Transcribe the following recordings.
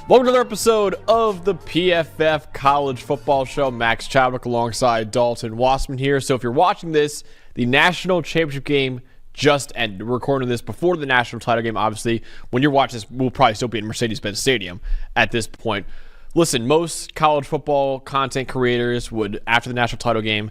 Welcome to another episode of the PFF College Football Show. Max Chadwick alongside Dalton Wasserman here. So if you're watching this, the national championship game just ended. We're recording this before the national title game, obviously. When you're watching this, we'll probably still be in Mercedes-Benz Stadium at this point. Listen, most college football content creators would, after the national title game,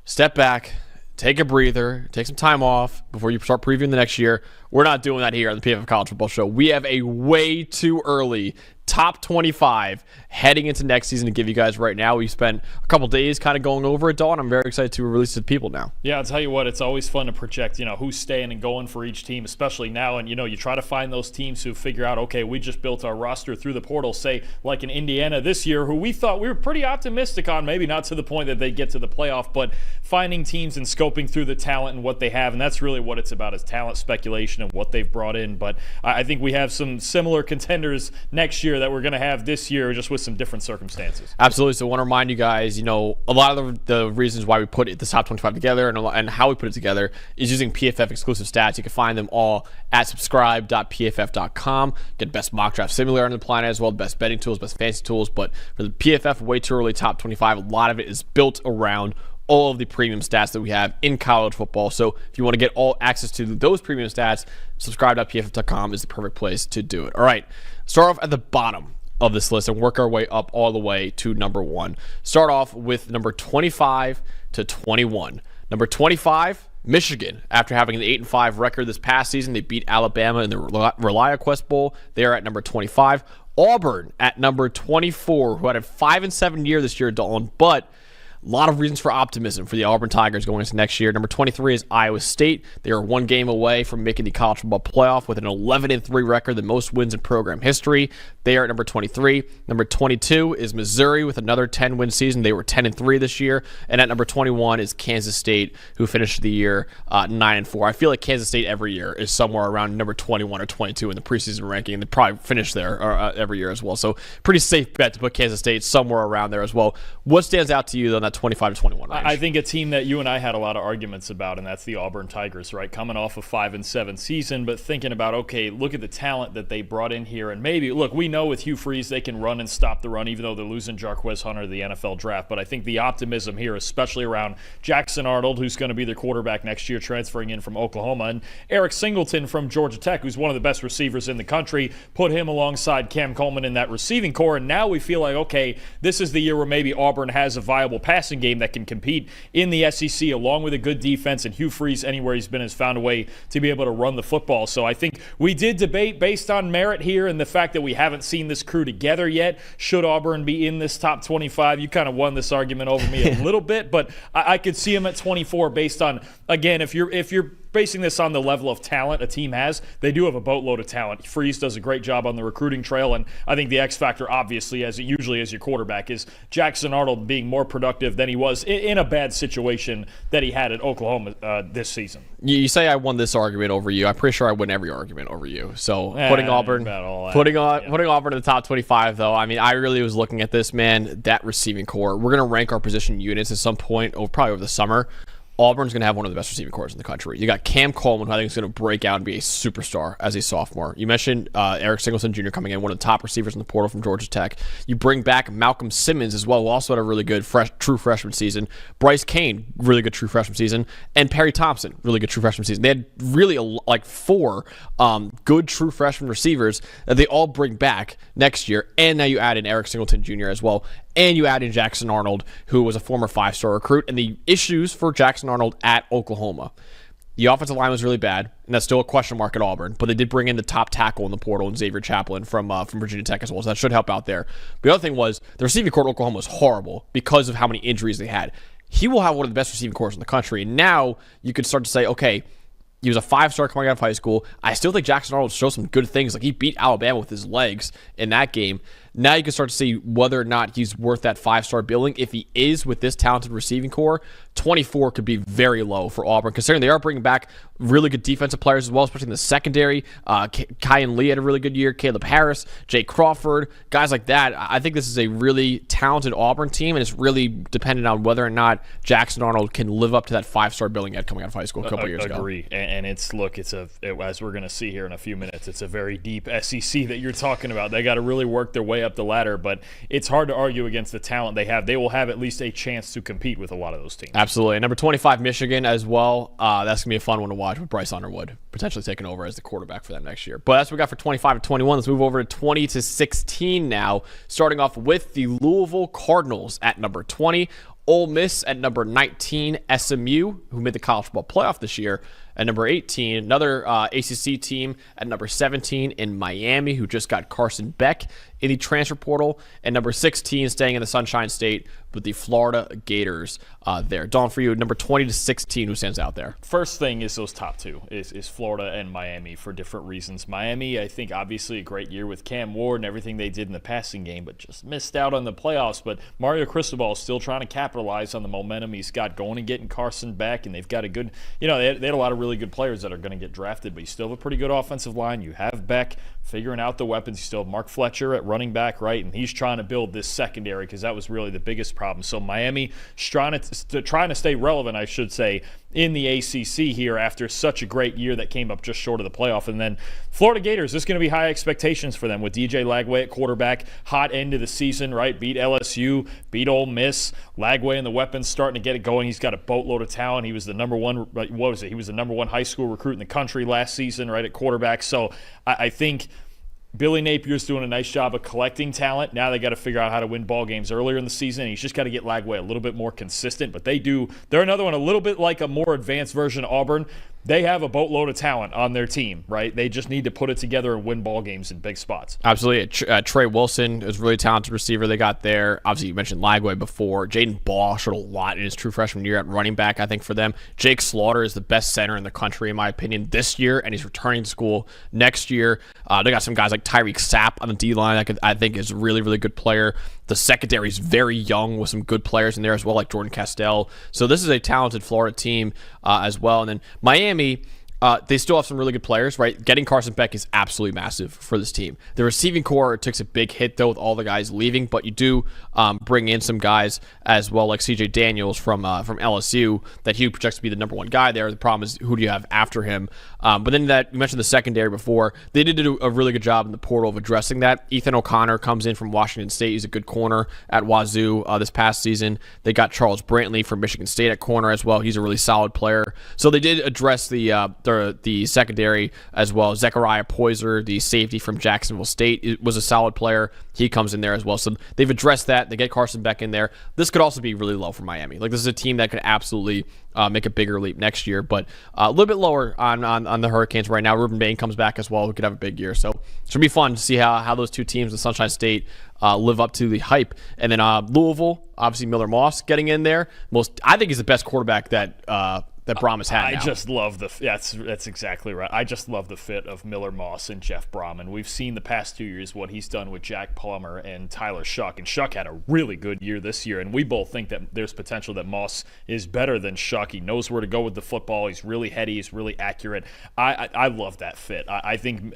step back, take a breather, take some time off before you start previewing the next year. We're not doing that here on the PFF College Football Show. We have a way too early top 25 heading into next season to give you guys right now. We spent a couple days kind of going over it, Dalton. I'm very excited to release it to people now. Yeah, I'll tell you what, it's always fun to project, who's staying and going for each team, especially now. And, you try to find those teams who figure out, okay, we just built our roster through the portal, say, like in Indiana this year, who we thought we were pretty optimistic on, maybe not to the point that they get to the playoff, but finding teams and scoping through the talent and what they have. And that's really what it's about, is talent speculation and what they've brought in. But I think we have some similar contenders next year that we're going to have this year, just with some different circumstances. Absolutely. So I want to remind you guys, a lot of the reasons why we put the top 25 together and how we put it together is using PFF exclusive stats. You can find them all at subscribe.pff.com. Get best mock draft simulator on the planet as well, the best betting tools, best fantasy tools. But for the PFF way too early top 25, a lot of it is built around all of the premium stats that we have in college football. So if you want to get all access to those premium stats, subscribe.pff.com is the perfect place to do it. All right, start off at the bottom of this list and work our way up all the way to number 1. Start off with number 25 to 21. Number 25, Michigan. After having an 8-5 record this past season, they beat Alabama in the ReliaQuest Bowl. They are at number 25. Auburn at number 24, who had a 5-7 year this year, Dalton, but a lot of reasons for optimism for the Auburn Tigers going into next year. Number 23 is Iowa State. They are one game away from making the college football playoff with an 11-3 record, the most wins in program history. They are at number 23. Number 22 is Missouri with another 10-win season. They were 10-3 this year. And at number 21 is Kansas State, who finished the year 9-4. I feel like Kansas State every year is somewhere around number 21 or 22 in the preseason ranking, and they probably finish there every year as well. So pretty safe bet to put Kansas State somewhere around there as well. What stands out to you on that 25 to 21 range? I think a team that you and I had a lot of arguments about, and that's the Auburn Tigers, right? Coming off a 5-7 season, but thinking about, okay, look at the talent that they brought in here, and maybe, look, we know with Hugh Freeze they can run and stop the run, even though they're losing Jarquez Hunter to the NFL draft. But I think the optimism here, especially around Jackson Arnold, who's going to be their quarterback next year, transferring in from Oklahoma, and Eric Singleton from Georgia Tech, who's one of the best receivers in the country, put him alongside Cam Coleman in that receiving core, and now we feel like, okay, this is the year where maybe Auburn has a viable passing game that can compete in the SEC, along with a good defense, and Hugh Freeze, anywhere he's been, has found a way to be able to run the football. So I think we did debate based on merit here and the fact that we haven't seen this crew together yet. Should Auburn be in this top 25? You kind of won this argument over me a little bit, but I could see him at 24 based on, again, if you're basing this on the level of talent a team has, they do have a boatload of talent. Freeze does a great job on the recruiting trail, and I think the X factor, obviously, as it usually is your quarterback, is Jackson Arnold being more productive than he was in a bad situation that he had at Oklahoma this season. You say I won this argument over you. I'm pretty sure I win every argument over you. So putting Auburn in the top 25, though, I mean, I really was looking at this, man, that receiving core. We're going to rank our position units at some point, probably over the summer. Auburn's going to have one of the best receiving cores in the country. You got Cam Coleman, who I think is going to break out and be a superstar as a sophomore. You mentioned Eric Singleton Jr. coming in, one of the top receivers in the portal from Georgia Tech. You bring back Malcolm Simmons as well, who also had a really good true freshman season. Bryce Kane, really good true freshman season. And Perry Thompson, really good true freshman season. They had really like 4 good true freshman receivers that they all bring back next year. And now you add in Eric Singleton Jr. as well. And you add in Jackson Arnold, who was a former 5-star recruit. And the issues for Jackson Arnold at Oklahoma, the offensive line was really bad, and that's still a question mark at Auburn, but they did bring in the top tackle in the portal, and Xavier Chaplin from Virginia Tech as well, so that should help out there. The other thing was, the receiving core at Oklahoma was horrible because of how many injuries they had. He will have one of the best receiving cores in the country, and now you could start to say, okay, he was a 5-star coming out of high school. I still think Jackson Arnold showed some good things. Like, he beat Alabama with his legs in that game. Now you can start to see whether or not he's worth that 5-star billing. If he is with this talented receiving core, 24 could be very low for Auburn, considering they are bringing back really good defensive players as well, especially in the secondary. Kyan Lee had a really good year. Caleb Harris, Jay Crawford, guys like that. I think this is a really talented Auburn team, and it's really dependent on whether or not Jackson Arnold can live up to that 5-star billing at coming out of high school a couple years ago. Agree. And it's, look, as we're going to see here in a few minutes, it's a very deep SEC that you're talking about. They got to really work their way way up the ladder, but it's hard to argue against the talent they have. They will have at least a chance to compete with a lot of those teams. Absolutely. And number 25, Michigan as well. That's going to be a fun one to watch with Bryce Underwood potentially taking over as the quarterback for them next year. But that's what we got for 25 to 21. Let's move over to 20 to 16 now, starting off with the Louisville Cardinals at number 20. Ole Miss at number 19, SMU, who made the college football playoff this year, at number 18. Another ACC team at number 17 in Miami, who just got Carson Beck in the transfer portal. And number 16, staying in the Sunshine State with the Florida Gators there. Don, for you, number 20 to 16, who stands out there? First thing is those top two, is Florida and Miami for different reasons. Miami, I think, obviously a great year with Cam Ward and everything they did in the passing game, but just missed out on the playoffs. But Mario Cristobal is still trying to capitalize on the momentum he's got going and getting Carson back, and they've got a good, they had a lot of really good players that are going to get drafted, but you still have a pretty good offensive line. You have Beck figuring out the weapons. You still have Mark Fletcher at running back, right? And he's trying to build this secondary because that was really the biggest problem. So Miami trying to stay relevant, I should say, in the ACC here after such a great year that came up just short of the playoff. And then Florida Gators, there's going to be high expectations for them with DJ Lagway at quarterback, hot end of the season, right? Beat LSU, beat Ole Miss. Lagway and the weapons starting to get it going. He's got a boatload of talent. He was the number one, He was the number one high school recruit in the country last season, right, at quarterback. So I think Billy Napier's doing a nice job of collecting talent. Now they got to figure out how to win ball games earlier in the season. He's just got to get Lagway a little bit more consistent. But they're another one a little bit like a more advanced version of Auburn. They have a boatload of talent on their team, right? They just need to put it together and win ball games in big spots. Absolutely. Trey Wilson is a really talented receiver they got there. Obviously, you mentioned Lagway before. Jaden Ball showed a lot in his true freshman year at running back, I think, for them. Jake Slaughter is the best center in the country, in my opinion, this year, and he's returning to school next year. They got some guys like Tyreek Sapp on the D-line I think is a really, really good player. The secondary is very young with some good players in there as well, like Jordan Castell. So this is a talented Florida team as well. And then Miami, they still have some really good players, right? Getting Carson Beck is absolutely massive for this team. The receiving core takes a big hit, though, with all the guys leaving, but you do bring in some guys as well, like C.J. Daniels from LSU, that he projects to be the number one guy there. The problem is, who do you have after him? But then you mentioned the secondary before. They did do a really good job in the portal of addressing that. Ethan O'Connor comes in from Washington State. He's a good corner at Wazoo this past season. They got Charles Brantley from Michigan State at corner as well. He's a really solid player. So they did address the secondary as well. Zechariah Poyser, the safety from Jacksonville State, was a solid player. He comes in there as well. So they've addressed that. They get Carson Beck in there. This could also be really low for Miami. Like, this is a team that could absolutely make a bigger leap next year, but a little bit lower on the Hurricanes right now. Ruben Bain comes back as well, who could have a big year. So it should be fun to see how those two teams in Sunshine State live up to the hype. And then Louisville, obviously Miller Moss getting in there. I think he's the best quarterback that Brom has had. I just love that's exactly right. I just love the fit of Miller Moss and Jeff Brom, and we've seen the past 2 years what he's done with Jack Plummer and Tyler Shuck, and Shuck had a really good year this year, and we both think that there's potential that Moss is better than Shuck. He knows where to go with the football. He's really heady. He's really accurate. I love that fit. I think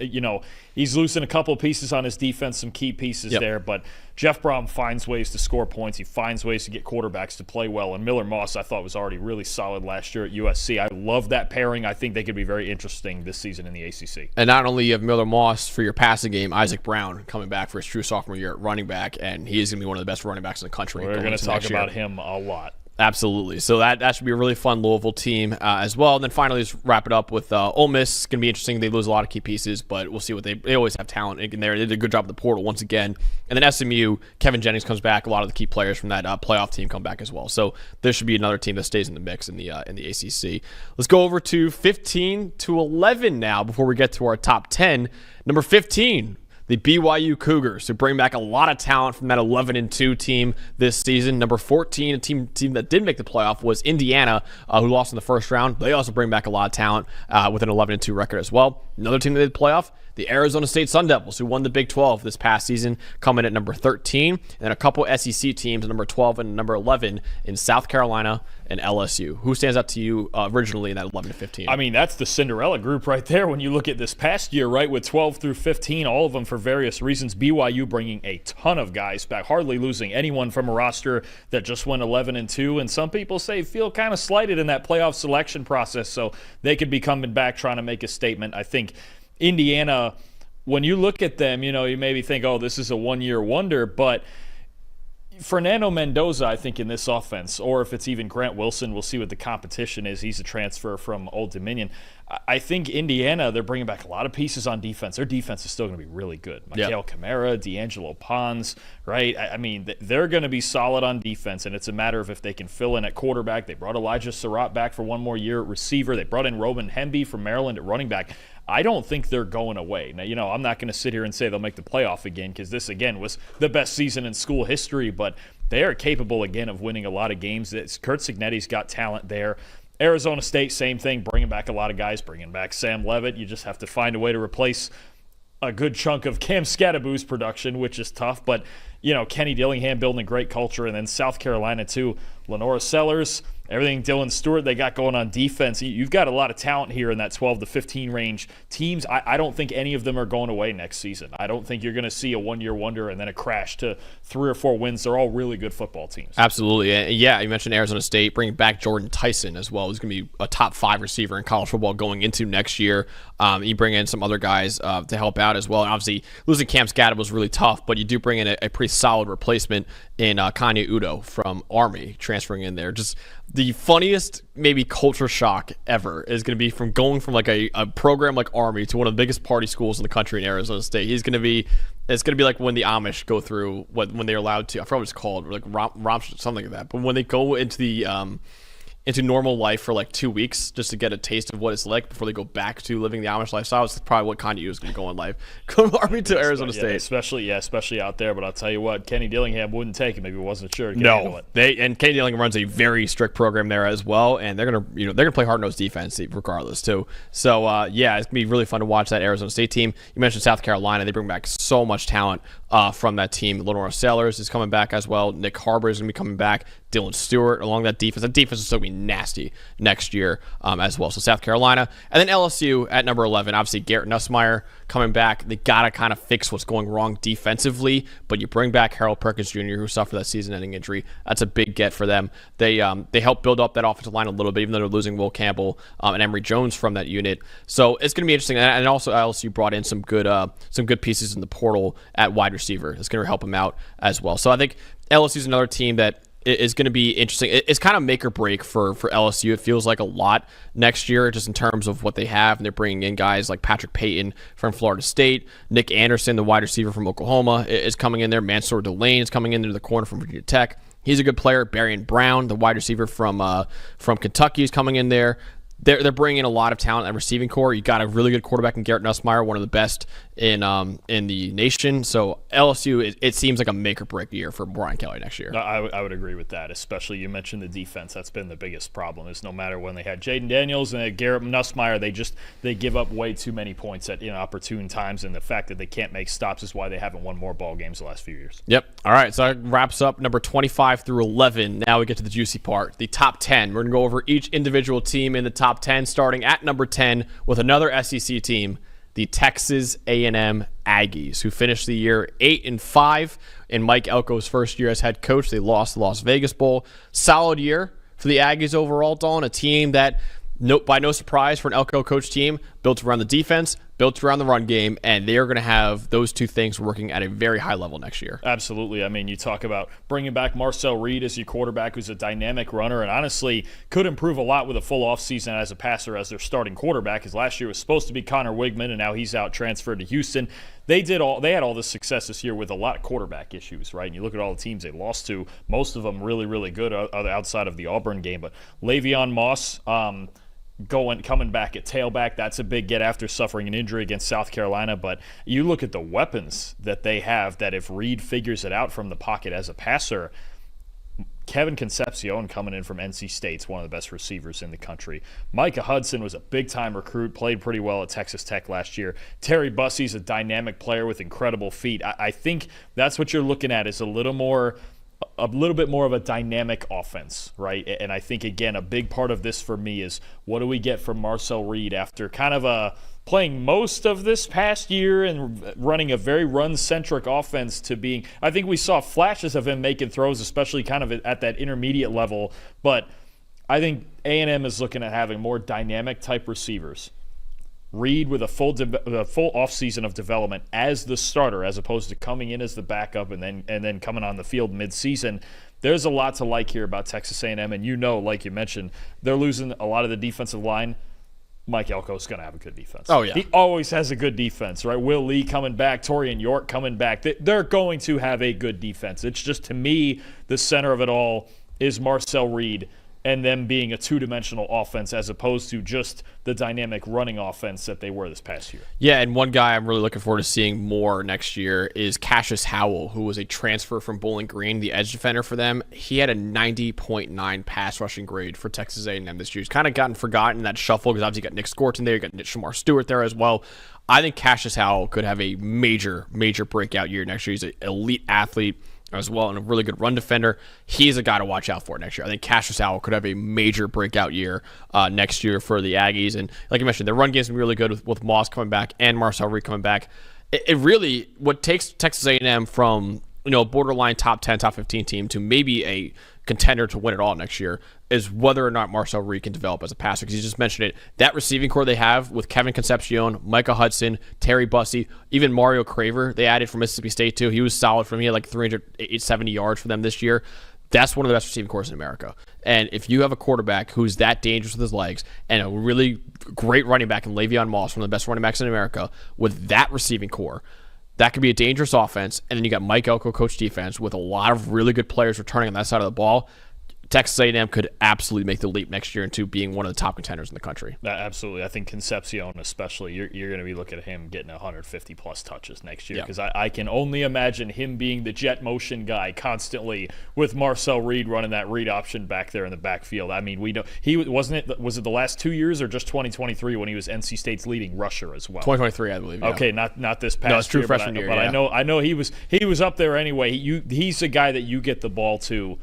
he's losing a couple of pieces on his defense, some key pieces there, but Jeff Brom finds ways to score points. He finds ways to get quarterbacks to play well. And Miller Moss, I thought, was already really solid last year at USC. I love that pairing. I think they could be very interesting this season in the ACC. And not only you have Miller Moss for your passing game, Isaac Brown coming back for his true sophomore year at running back, and he is going to be one of the best running backs in the country. We're going to talk about him a lot. Absolutely. So that should be a really fun Louisville team as well. And then finally, just wrap it up with Ole Miss. It's going to be interesting. They lose a lot of key pieces, but we'll see what they always have talent in there. They did a good job at the portal once again. And then SMU, Kevin Jennings comes back. A lot of the key players from that playoff team come back as well. So there should be another team that stays in the mix in the ACC. Let's go over to 15 to 11 now before we get to our top 10. Number 15. The BYU Cougars, who bring back a lot of talent from that 11-2 team this season. Number 14, a team that did make the playoff, was Indiana, who lost in the first round. They also bring back a lot of talent with an 11-2 record as well. Another team that did playoff, the Arizona State Sun Devils, who won the Big 12 this past season, coming at number 13. And a couple SEC teams, number 12 and number 11, in South Carolina and LSU. Who stands out to you originally in that 11-15? I mean, that's the Cinderella group right there when you look at this past year, right, with 12 through 15, all of them for various reasons. BYU bringing a ton of guys back, hardly losing anyone from a roster that just went 11-2. And some people feel kind of slighted in that playoff selection process, so they could be coming back trying to make a statement. I think Indiana when you look at them, you maybe think, oh, this is a one-year wonder, but Fernando Mendoza, I think, in this offense, or if it's even Grant Wilson, we'll see what the competition is. He's a transfer from Old Dominion. I think Indiana, they're bringing back a lot of pieces on defense. Their defense is still going to be really good. Mikael Kamara, D'Angelo Pons, right? I mean, they're going to be solid on defense, and it's a matter of if they can fill in at quarterback. They brought Elijah Surratt back for one more year at receiver. They brought in Roman Hemby from Maryland at running back. I don't think they're going away. Now, I'm not going to sit here and say they'll make the playoff again because this, again, was the best season in school history, but they are capable, again, of winning a lot of games. Kurt Cignetti's got talent there. Arizona State, same thing, bringing back a lot of guys, bringing back Sam Leavitt. You just have to find a way to replace a good chunk of Cam Scattaboo's production, which is tough. But, Kenny Dillingham building a great culture, and then South Carolina, too. Lenora Sellers, everything Dylan Stewart they got going on defense. You've got a lot of talent here in that 12 to 15 range. Teams, I don't think any of them are going away next season. I don't think you're going to see a one-year wonder and then a crash to 3 or 4 wins. They're all really good football teams. Absolutely. Yeah, you mentioned Arizona State bringing back Jordan Tyson as well. He's going to be a top 5 receiver in college football going into next year. You bring in some other guys to help out as well. And obviously, losing Cam Scatterb was really tough, but you do bring in a pretty solid replacement in Kanye Udo from Army transferring in there. Just the funniest maybe culture shock ever is going to be from going from like a program like Army to one of the biggest party schools in the country in Arizona State. It's going to be like when the Amish go through when they're allowed to, I forgot what it's called, like something like that. But when they go into the into normal life for like 2 weeks just to get a taste of what it's like before they go back to living the Amish lifestyle. It's probably what Kanye is going to go in life. Go from Army to Arizona State. Especially out there. But I'll tell you what, Kenny Dillingham wouldn't take him if he wasn't sure. No, Kenny Dillingham runs a very strict program there as well, and they're gonna play hard-nosed defense regardless too. So it's gonna be really fun to watch that Arizona State team. You mentioned South Carolina; they bring back so much talent from that team. Lenora Sellers is coming back as well. Nick Harbor is gonna be coming back. Dylan Stewart along that defense. That defense is still going to be nasty next year as well. So South Carolina. And then LSU at number 11. Obviously, Garrett Nussmeier coming back. They got to kind of fix what's going wrong defensively, but you bring back Harold Perkins Jr., who suffered that season-ending injury. That's a big get for them. They help build up that offensive line a little bit, even though they're losing Will Campbell and Emory Jones from that unit. So it's going to be interesting. And also LSU brought in some good pieces in the portal at wide receiver. It's going to help them out as well. So I think LSU is another team that is going to be interesting. It's kind of make or break for LSU. It feels like a lot next year just in terms of what they have. And they're bringing in guys like Patrick Payton from Florida State. Nick Anderson, the wide receiver from Oklahoma, is coming in there. Mansour Delane is coming into the corner from Virginia Tech. He's a good player. Barian Brown, the wide receiver from Kentucky, is coming in there. They're bringing in a lot of talent at receiving core. You got a really good quarterback in Garrett Nussmeier, one of the best in the nation. So LSU, it seems like a make or break year for Brian Kelly next year. I would agree with that. Especially you mentioned the defense. That's been the biggest problem. Is no matter when they had Jaden Daniels and Garrett Nussmeier, they give up way too many points at opportune times, and the fact that they can't make stops is why they haven't won more ball games the last few years. Yep. All right. So that wraps up number 25 through 11. Now we get to the juicy part, the top 10. We're gonna go over each individual team in the top 10, starting at number 10 with another SEC team, the Texas A&M Aggies, who finished the year 8-5 in Mike Elko's first year as head coach. They lost the Las Vegas Bowl. Solid year for the Aggies overall, Dawn, a team that, by no surprise for an Elko coach team, built around the defense, built around the run game, and they are going to have those two things working at a very high level next year. Absolutely. I mean, you talk about bringing back Marcel Reed as your quarterback, who's a dynamic runner, and honestly could improve a lot with a full offseason as a passer as their starting quarterback, because last year was supposed to be Connor Wigman, and now he's out transferred to Houston. They had all this success this year with a lot of quarterback issues, right? And you look at all the teams they lost to, most of them really, really good outside of the Auburn game. But Le'Veon Moss, coming back at tailback, that's a big get after suffering an injury against South Carolina. But you look at the weapons that they have, that if Reed figures it out from the pocket as a passer, Kevin Concepcion coming in from NC State's one of the best receivers in the country. Micah Hudson was a big-time recruit, played pretty well at Texas Tech last year. Terry Bussey's a dynamic player with incredible feet. I think that's what you're looking at, is a little bit more of a dynamic offense, right? And I think, again, a big part of this for me is what do we get from Marcel Reed after kind of playing most of this past year and running a very run-centric offense to being – I think we saw flashes of him making throws, especially kind of at that intermediate level. But I think A&M is looking at having more dynamic-type receivers. Reed with a full offseason of development as the starter, as opposed to coming in as the backup and then coming on the field midseason. There's a lot to like here about Texas A&M, and like you mentioned, they're losing a lot of the defensive line. Mike Elko's going to have a good defense. Oh, yeah. He always has a good defense, right? Will Lee coming back, Torian York coming back. They're going to have a good defense. It's just, to me, the center of it all is Marcel Reed and them being a two-dimensional offense as opposed to just the dynamic running offense that they were this past year. Yeah, and one guy I'm really looking forward to seeing more next year is Cassius Howell, who was a transfer from Bowling Green, the edge defender for them. He had a 90.9 pass rushing grade for Texas A&M this year. He's kind of gotten forgotten in that shuffle because obviously you got Nick Scorton there, you got Shamar Stewart there as well. I think Cassius Howell could have a major breakout year next year. He's an elite athlete as well, and a really good run defender. He's a guy to watch out for next year. I think Cassius Howell could have a major breakout year next year for the Aggies. And like you mentioned, their run game's been really good with Moss coming back and Marcel Reed coming back. It really, what takes Texas A&M from borderline top 10, top 15 team to maybe a contender to win it all next year is whether or not Marcel Reed can develop as a passer. Because you just mentioned it, that receiving core they have with Kevin Concepcion, Micah Hudson, Terry Bussey, even Mario Craver they added from Mississippi State too. He was solid for me. He had like 370 yards for them this year. That's one of the best receiving cores in America. And if you have a quarterback who's that dangerous with his legs and a really great running back in Le'Veon Moss, one of the best running backs in America, with that receiving core, that could be a dangerous offense. And then you got Mike Elko coach defense with a lot of really good players returning on that side of the ball. Texas A&M could absolutely make the leap next year into being one of the top contenders in the country. Absolutely. I think Concepcion especially, you're going to be looking at him getting 150-plus touches next year because I can only imagine him being the jet motion guy constantly with Marcel Reed running that read option back there in the backfield. I mean, we know was it the last 2 years or just 2023 when he was NC State's leading rusher as well? 2023, I believe. Yeah. Okay, not this past year. No, it's true year, freshman year. But yeah. I know he was up there anyway. He's a guy that you get the ball to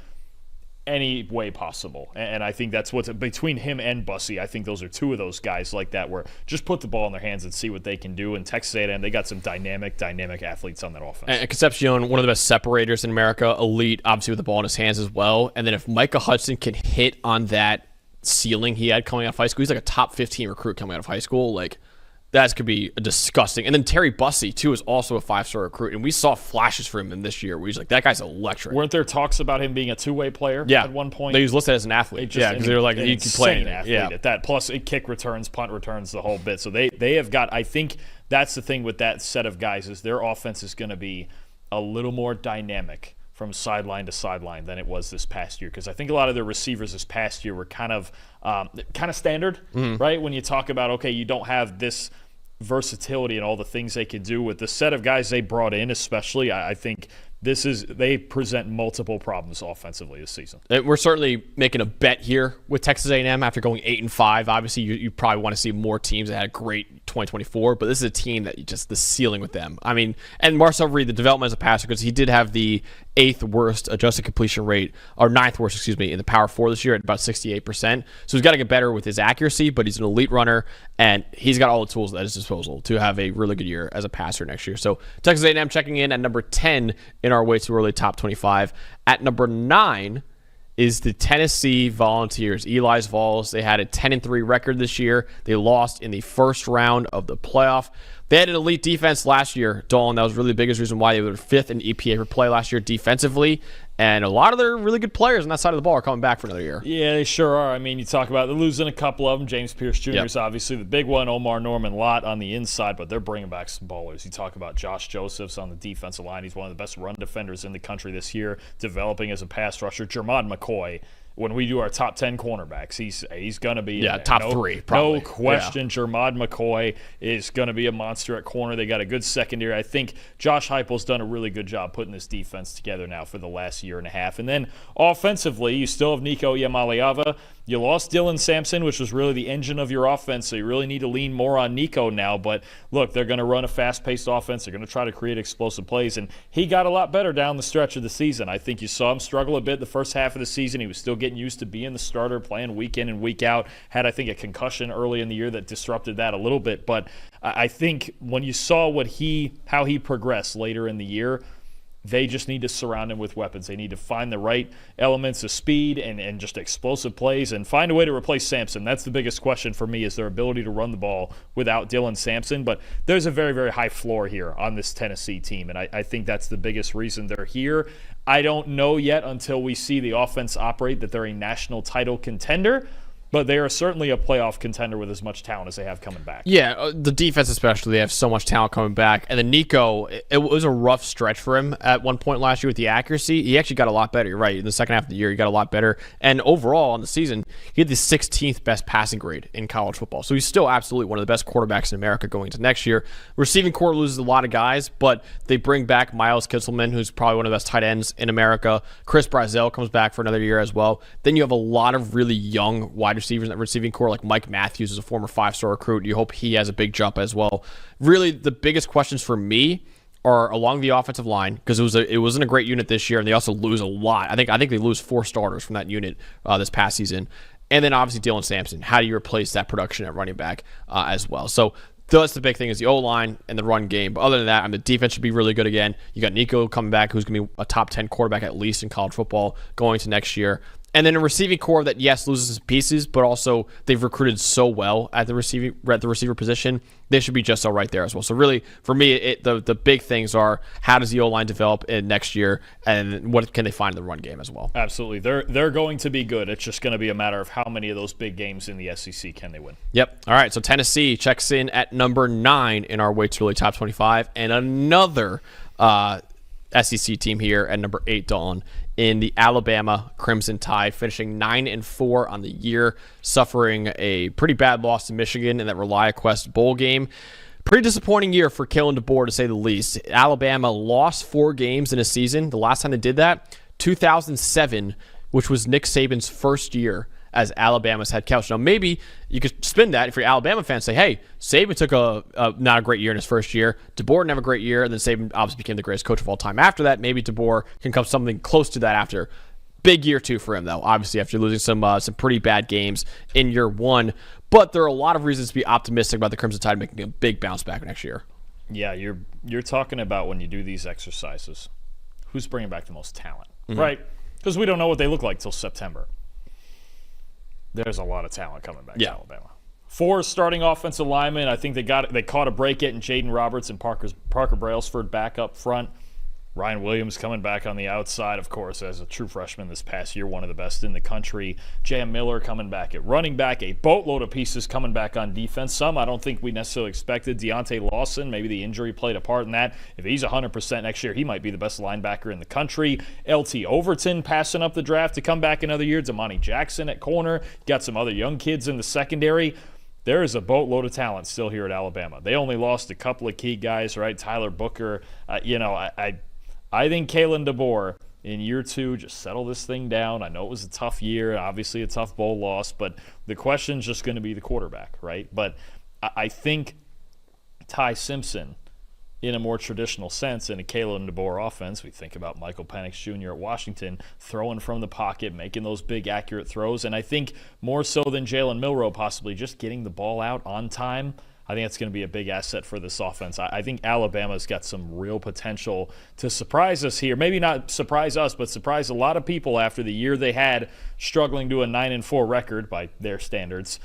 any way possible, and I think that's what's between him and Bussey. I think those are two of those guys like that where just put the ball in their hands and see what they can do. And Texas A&M, they got some dynamic athletes on that offense. And Concepcion, one of the best separators in America, elite, obviously with the ball in his hands as well. And then if Micah Hudson can hit on that ceiling he had coming out of high school, he's like a top 15 recruit coming out of high school. Like, that could be a disgusting. And then Terry Bussey, too, is also a 5-star recruit. And we saw flashes for him in this year where he's like, that guy's electric. Weren't there talks about him being a two-way player at one point? He was listed as an athlete. Because they were like, he can play athlete at that. Plus, kick returns, punt returns, the whole bit. So they have got, I think that's the thing with that set of guys is their offense is going to be a little more dynamic from sideline to sideline than it was this past year. Because I think a lot of their receivers this past year were kind of standard, right? When you talk about, okay, you don't have this versatility and all the things they can do with the set of guys they brought in, especially, I think they present multiple problems offensively this season. We're certainly making a bet here with Texas A&M after going 8-5. Obviously, you probably want to see more teams that had a great 2024, but this is a team that just the ceiling with them. I mean, and Marcel Reed, the development as a passer, because he did have the 8th worst adjusted completion rate, or 9th worst, in the Power 4 this year at about 68%. So he's got to get better with his accuracy, but he's an elite runner, and he's got all the tools at his disposal to have a really good year as a passer next year. So Texas A&M checking in at number 10 in our way to early top 25. At number 9 is the Tennessee Volunteers. Eli's Vols. They had a 10-3 record this year. They lost in the first round of the playoff. They had an elite defense last year, Dalton. That was really the biggest reason why they were 5th in EPA per play last year defensively. And a lot of their really good players on that side of the ball are coming back for another year. Yeah, they sure are. I mean, you talk about they're losing a couple of them. James Pierce Jr. is obviously the big one. Omar Norman Lott on the inside, but they're bringing back some ballers. You talk about Josh Josephs on the defensive line. He's one of the best run defenders in the country this year, developing as a pass rusher. Jermod McCoy, when we do our top 10 cornerbacks, he's going to be top 3 probably. No question. Jermod McCoy is going to be a monster at corner. They got a good secondary. I think Josh Heupel's done a really good job putting this defense together now for the last year and a half. And then offensively, you still have Nico Yamaliava. You lost Dylan Sampson, which was really the engine of your offense, so you really need to lean more on Nico now. But look, they're going to run a fast-paced offense. They're going to try to create explosive plays, and he got a lot better down the stretch of the season. I think you saw him struggle a bit the first half of the season. He was still getting used to being the starter, playing week in and week out. Had, I think, a concussion early in the year that disrupted that a little bit. But I think when you saw how he progressed later in the year, They just need to surround him with weapons. They need to find the right elements of speed and just explosive plays and find a way to replace Sampson. That's the biggest question for me, is their ability to run the ball without Dylan Sampson. But there's a very, very high floor here on this Tennessee team, and I think that's the biggest reason they're here. I don't know yet until we see the offense operate that they're a national title contender. But they are certainly a playoff contender with as much talent as they have coming back. Yeah, the defense especially, they have so much talent coming back. And then Nico, it was a rough stretch for him at one point last year with the accuracy. He actually got a lot better. You're right. In the second half of the year, he got a lot better. And overall, on the season, he had the 16th best passing grade in college football. So he's still absolutely one of the best quarterbacks in America going into next year. Receiving core loses a lot of guys, but they bring back Miles Kitselman, who's probably one of the best tight ends in America. Chris Brazel comes back for another year as well. Then you have a lot of really young wide receivers in that receiving core, like Mike Matthews is a former 5-star recruit. You hope he has a big jump as well. Really, the biggest questions for me are along the offensive line, because it wasn't a great unit this year, and they also lose a lot. I think they lose 4 starters from that unit this past season. And then obviously Dylan Sampson. How do you replace that production at running back as well? So that's the big thing, is the O-line and the run game. But other than that, the defense should be really good again. You got Nico coming back, who's going to be a top 10 quarterback at least in college football going to next year. And then a receiving core that, yes, loses some pieces, but also they've recruited so well at the receiver position. They should be just all right there as well. So really, for me, the big things are, how does the O-line develop in next year, and what can they find in the run game as well? Absolutely. They're going to be good. It's just going to be a matter of how many of those big games in the SEC can they win. Yep. All right, so Tennessee checks in at number 9 in our Way Too Early Top 25, and another SEC team here at number 8, Dalton, in the Alabama Crimson Tide, finishing 9-4 on the year, suffering a pretty bad loss to Michigan in that ReliaQuest bowl game. Pretty disappointing year for Kalen DeBoer, to say the least. Alabama lost 4 games in a season. The last time they did that, 2007, which was Nick Saban's first year as Alabama's head coach. Now, maybe you could spin that if you're Alabama fans, say, hey, Saban took a not a great year in his first year. DeBoer didn't have a great year, and then Saban obviously became the greatest coach of all time after that. Maybe DeBoer can come something close to that after. Big year 2 for him, though, obviously, after losing some pretty bad games in year 1. But there are a lot of reasons to be optimistic about the Crimson Tide making a big bounce back next year. Yeah, you're talking about, when you do these exercises, who's bringing back the most talent, right? Because we don't know what they look like till September. There's a lot of talent coming back to Alabama. 4 starting offensive linemen. I think they caught a break getting Jaden Roberts and Parker Brailsford back up front. Ryan Williams coming back on the outside, of course, as a true freshman this past year, one of the best in the country. Jam Miller coming back at running back. A boatload of pieces coming back on defense. Some I don't think we necessarily expected. Deontay Lawson, maybe the injury played a part in that. If he's 100% next year, he might be the best linebacker in the country. LT Overton passing up the draft to come back another year. Damani Jackson at corner. Got some other young kids in the secondary. There is a boatload of talent still here at Alabama. They only lost a couple of key guys, right? Tyler Booker. I think Kalen DeBoer in year 2 just settle this thing down. I know it was a tough year, obviously a tough bowl loss, but the question's just going to be the quarterback, right? But I think Ty Simpson, in a more traditional sense, in a Kalen DeBoer offense, we think about Michael Penix Jr. at Washington throwing from the pocket, making those big accurate throws, and I think more so than Jalen Milroe possibly just getting the ball out on time. I think that's going to be a big asset for this offense. I think Alabama's got some real potential to surprise us here. Maybe not surprise us, but surprise a lot of people after the year they had, struggling to a 9-4 record by their standards,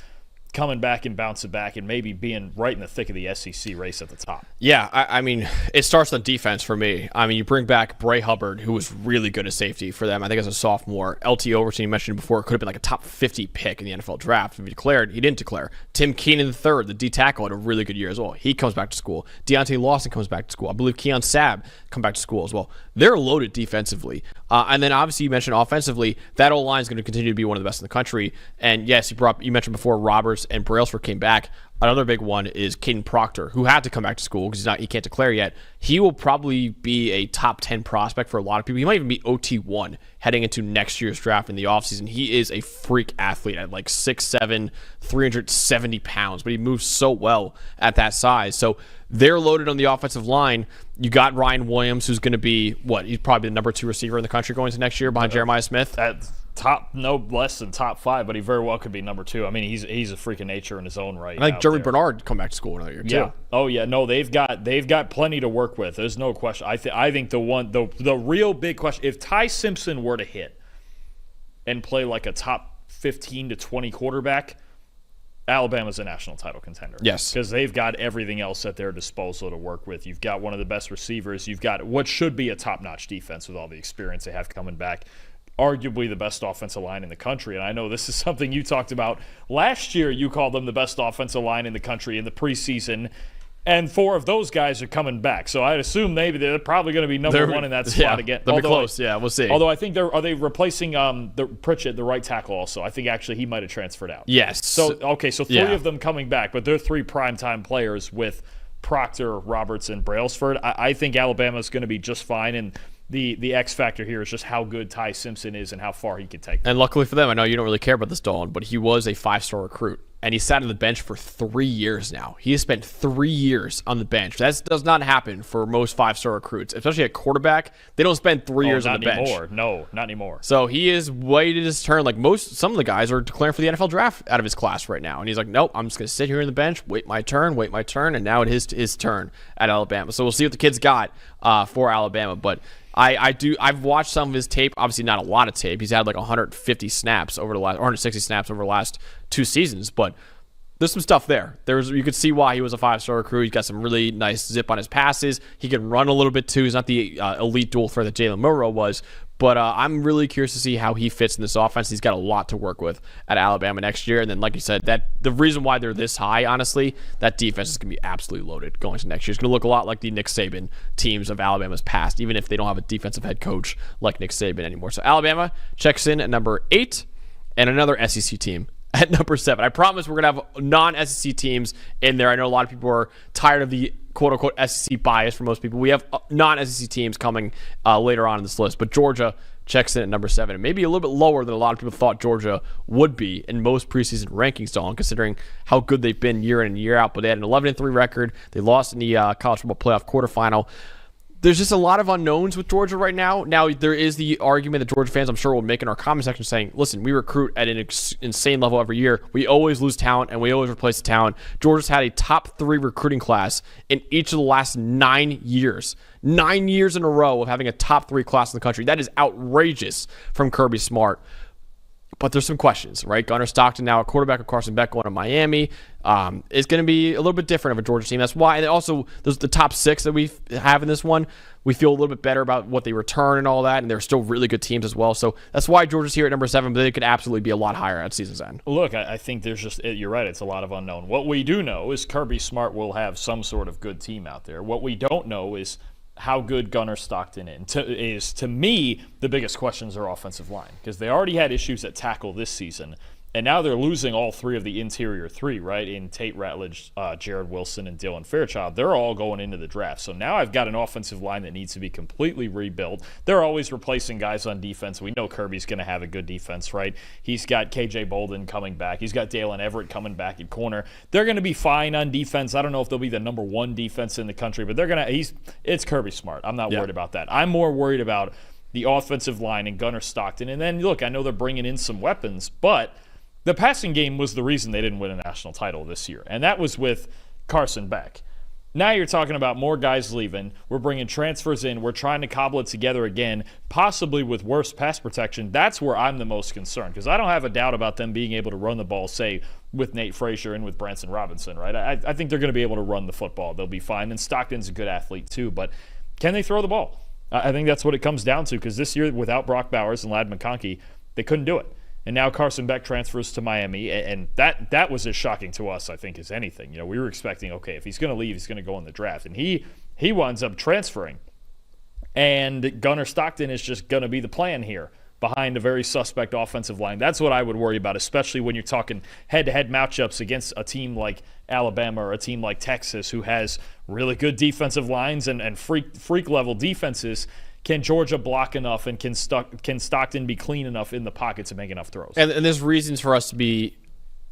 coming back and bouncing back and maybe being right in the thick of the SEC race at the top. Yeah, I mean, it starts on defense for me. I mean, you bring back Bray Hubbard, who was really good at safety for them, I think as a sophomore. LT Overton, you mentioned before, could have been like a top 50 pick in the NFL draft. If he declared, he didn't declare. Tim Keenan III, the D tackle, had a really good year as well. He comes back to school. Deontay Lawson comes back to school. I believe Keon Sabb come back to school as well. They're loaded defensively. And then obviously you mentioned offensively, that O-line is going to continue to be one of the best in the country. And yes, you mentioned before Roberts and Brailsford came back. Another big one is Caden Proctor, who had to come back to school because he can't declare yet. He will probably be a top 10 prospect for a lot of people. He might even be OT1 heading into next year's draft in the offseason. He is a freak athlete at like 6'7", 370 pounds, but he moves so well at that size. So they're loaded on the offensive line. You got Ryan Williams, who's going to be, he's probably the number 2 receiver in the country going into next year behind Jeremiah Smith. no less than top 5, but he very well could be number 2. I mean, he's a freak of nature in his own right. I think Jeremy Bernard come back to school another year too. Yeah. Oh yeah. No, they've got plenty to work with. There's no question. I think the real big question, if Ty Simpson were to hit and play like a top 15 to 20 quarterback, Alabama's a national title contender. Yes. Because they've got everything else at their disposal to work with. You've got one of the best receivers. You've got what should be a top-notch defense with all the experience they have coming back. Arguably the best offensive line in the country. And I know this is something you talked about last year. You called them the best offensive line in the country in the preseason. And 4 of those guys are coming back. So I'd assume maybe they're probably going to be number 1 in that spot again. They'll be close. Yeah, we'll see. Although I think are they replacing Pritchett, the right tackle also? I think actually he might have transferred out. Yes. So 3 of them coming back, but they're 3 primetime players with Proctor, Roberts, and Brailsford. I think Alabama's going to be just fine, and the X factor here is just how good Ty Simpson is and how far he can take them. And luckily for them, I know you don't really care about this, Dalton, but he was a 5-star recruit. And he sat on the bench for 3 years now. He has spent 3 years on the bench. That does not happen for most 5-star recruits, especially at quarterback. They don't spend 3 years on the bench. No, not anymore. So he is waited his turn. Like some of the guys are declaring for the NFL draft out of his class right now. And he's like, nope, I'm just going to sit here on the bench, wait my turn. And now it is his turn at Alabama. So we'll see what the kid's got for Alabama. But I've watched some of his tape. Obviously, not a lot of tape. He's had like 150 snaps over the last, 160 snaps over the last 2 seasons. But there's some stuff there. You could see why he was a 5-star recruit. He's got some really nice zip on his passes. He can run a little bit too. He's not the elite dual threat that Jalen Milroe was. But I'm really curious to see how he fits in this offense. He's got a lot to work with at Alabama next year. And then, like you said, that the reason why they're this high, honestly, that defense is going to be absolutely loaded going into next year. It's going to look a lot like the Nick Saban teams of Alabama's past, even if they don't have a defensive head coach like Nick Saban anymore. So Alabama checks in at number 8, and another SEC team at number 7. I promise we're going to have non-SEC teams in there. I know a lot of people are tired of the quote-unquote SEC bias for most people. We have non-SEC teams coming later on in this list, but Georgia checks in at number 7, and maybe a little bit lower than a lot of people thought Georgia would be in most preseason rankings, Dawn, considering how good they've been year in and year out. But they had an 11-3 record. They lost in the college football playoff quarterfinal. There's just a lot of unknowns with Georgia right now. Now, there is the argument that Georgia fans, I'm sure, will make in our comment section saying, listen, we recruit at an insane level every year. We always lose talent, and we always replace the talent. Georgia's had a top 3 recruiting class in each of the last 9 years. 9 years in a row of having a top 3 class in the country. That is outrageous from Kirby Smart. But there's some questions, right? Gunnar Stockton now a quarterback of Carson Beck going to Miami. Is going to be a little bit different of a Georgia team. That's why. And also, there's the top 6 that we have in this one. We feel a little bit better about what they return and all that, and they're still really good teams as well. So that's why Georgia's here at number 7, but they could absolutely be a lot higher at season's end. Look, I think there's just, you're right, it's a lot of unknown. What we do know is Kirby Smart will have some sort of good team out there. What we don't know is how good Gunnar Stockton is. To me, the biggest questions are offensive line, because they already had issues at tackle this season, and now they're losing all 3 of the interior 3, right, in Tate Ratledge, Jared Wilson, and Dylan Fairchild. They're all going into the draft. So now I've got an offensive line that needs to be completely rebuilt. They're always replacing guys on defense. We know Kirby's going to have a good defense, right? He's got KJ Bolden coming back. He's got Dalen Everett coming back at corner. They're going to be fine on defense. I don't know if they'll be the number 1 defense in the country, but it's Kirby Smart. I'm not worried about that. I'm more worried about the offensive line and Gunnar Stockton. And then, look, I know they're bringing in some weapons, but the passing game was the reason they didn't win a national title this year, and that was with Carson Beck. Now you're talking about more guys leaving. We're bringing transfers in. We're trying to cobble it together again, possibly with worse pass protection. That's where I'm the most concerned, because I don't have a doubt about them being able to run the ball, say, with Nate Frazier and with Branson Robinson, right? I think they're going to be able to run the football. They'll be fine. And Stockton's a good athlete too, but can they throw the ball? I think that's what it comes down to, because this year, without Brock Bowers and Ladd McConkey, they couldn't do it. And now Carson Beck transfers to Miami, and that was as shocking to us, I think, as anything. You know, we were expecting, okay, if he's going to leave, he's going to go in the draft. And he winds up transferring. And Gunnar Stockton is just going to be the plan here behind a very suspect offensive line. That's what I would worry about, especially when you're talking head-to-head matchups against a team like Alabama or a team like Texas, who has really good defensive lines and freak-level defenses. Can Georgia block enough, and can Stockton be clean enough in the pocket to make enough throws? And there's reasons for us to be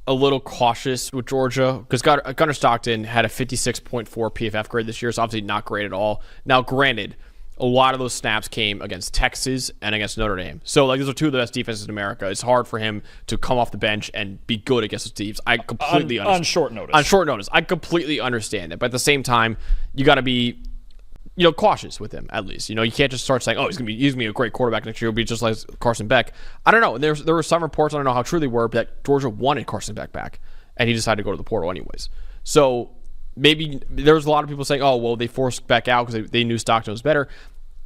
a little cautious with Georgia, because Gunnar Stockton had a 56.4 PFF grade this year, so obviously not great at all. Now, granted, a lot of those snaps came against Texas and against Notre Dame. So, like, those are two of the best defenses in America. It's hard for him to come off the bench and be good against those teams. I completely understand. On short notice. On short notice. I completely understand it. But at the same time, you got to be, cautious with him, at least. You can't just start saying, oh, he's going to be a great quarterback next year. He'll be just like Carson Beck. I don't know. There were some reports, I don't know how true they were, that Georgia wanted Carson Beck back, and he decided to go to the portal anyways. So, maybe there was a lot of people saying, oh, well, they forced Beck out because they knew Stockton was better.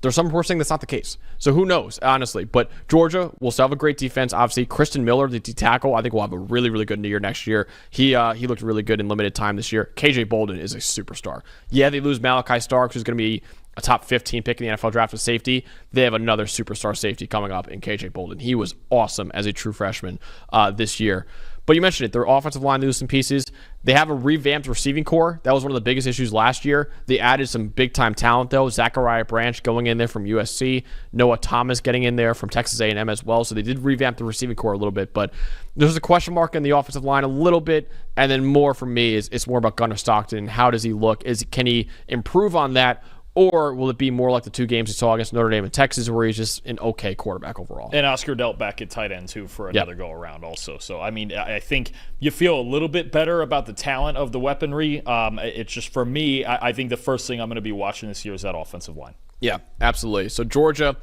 There's some reports saying that's not the case. So who knows, honestly. But Georgia will still have a great defense. Obviously, Kristen Miller, the D-tackle, I think will have a really, really good year next year. He looked really good in limited time this year. KJ Bolden is a superstar. Yeah, they lose Malachi Starks, who's going to be a top 15 pick in the NFL draft of safety. They have another superstar safety coming up in KJ Bolden. He was awesome as a true freshman this year. But you mentioned it. Their offensive line lose some pieces. They have a revamped receiving core. That was one of the biggest issues last year. They added some big-time talent, though. Zachariah Branch going in there from USC. Noah Thomas getting in there from Texas A&M as well. So they did revamp the receiving core a little bit. But there's a question mark in the offensive line a little bit. And then more for me is it's more about Gunnar Stockton. How does he look? Can he improve on that? Or will it be more like the two games we saw against Notre Dame and Texas where he's just an okay quarterback overall? And Oscar Delp back at tight end, too, for another go-around also. So, I think you feel a little bit better about the talent of the weaponry. It's just, for me, I think the first thing I'm going to be watching this year is that offensive line. Yeah, absolutely. So, Georgia,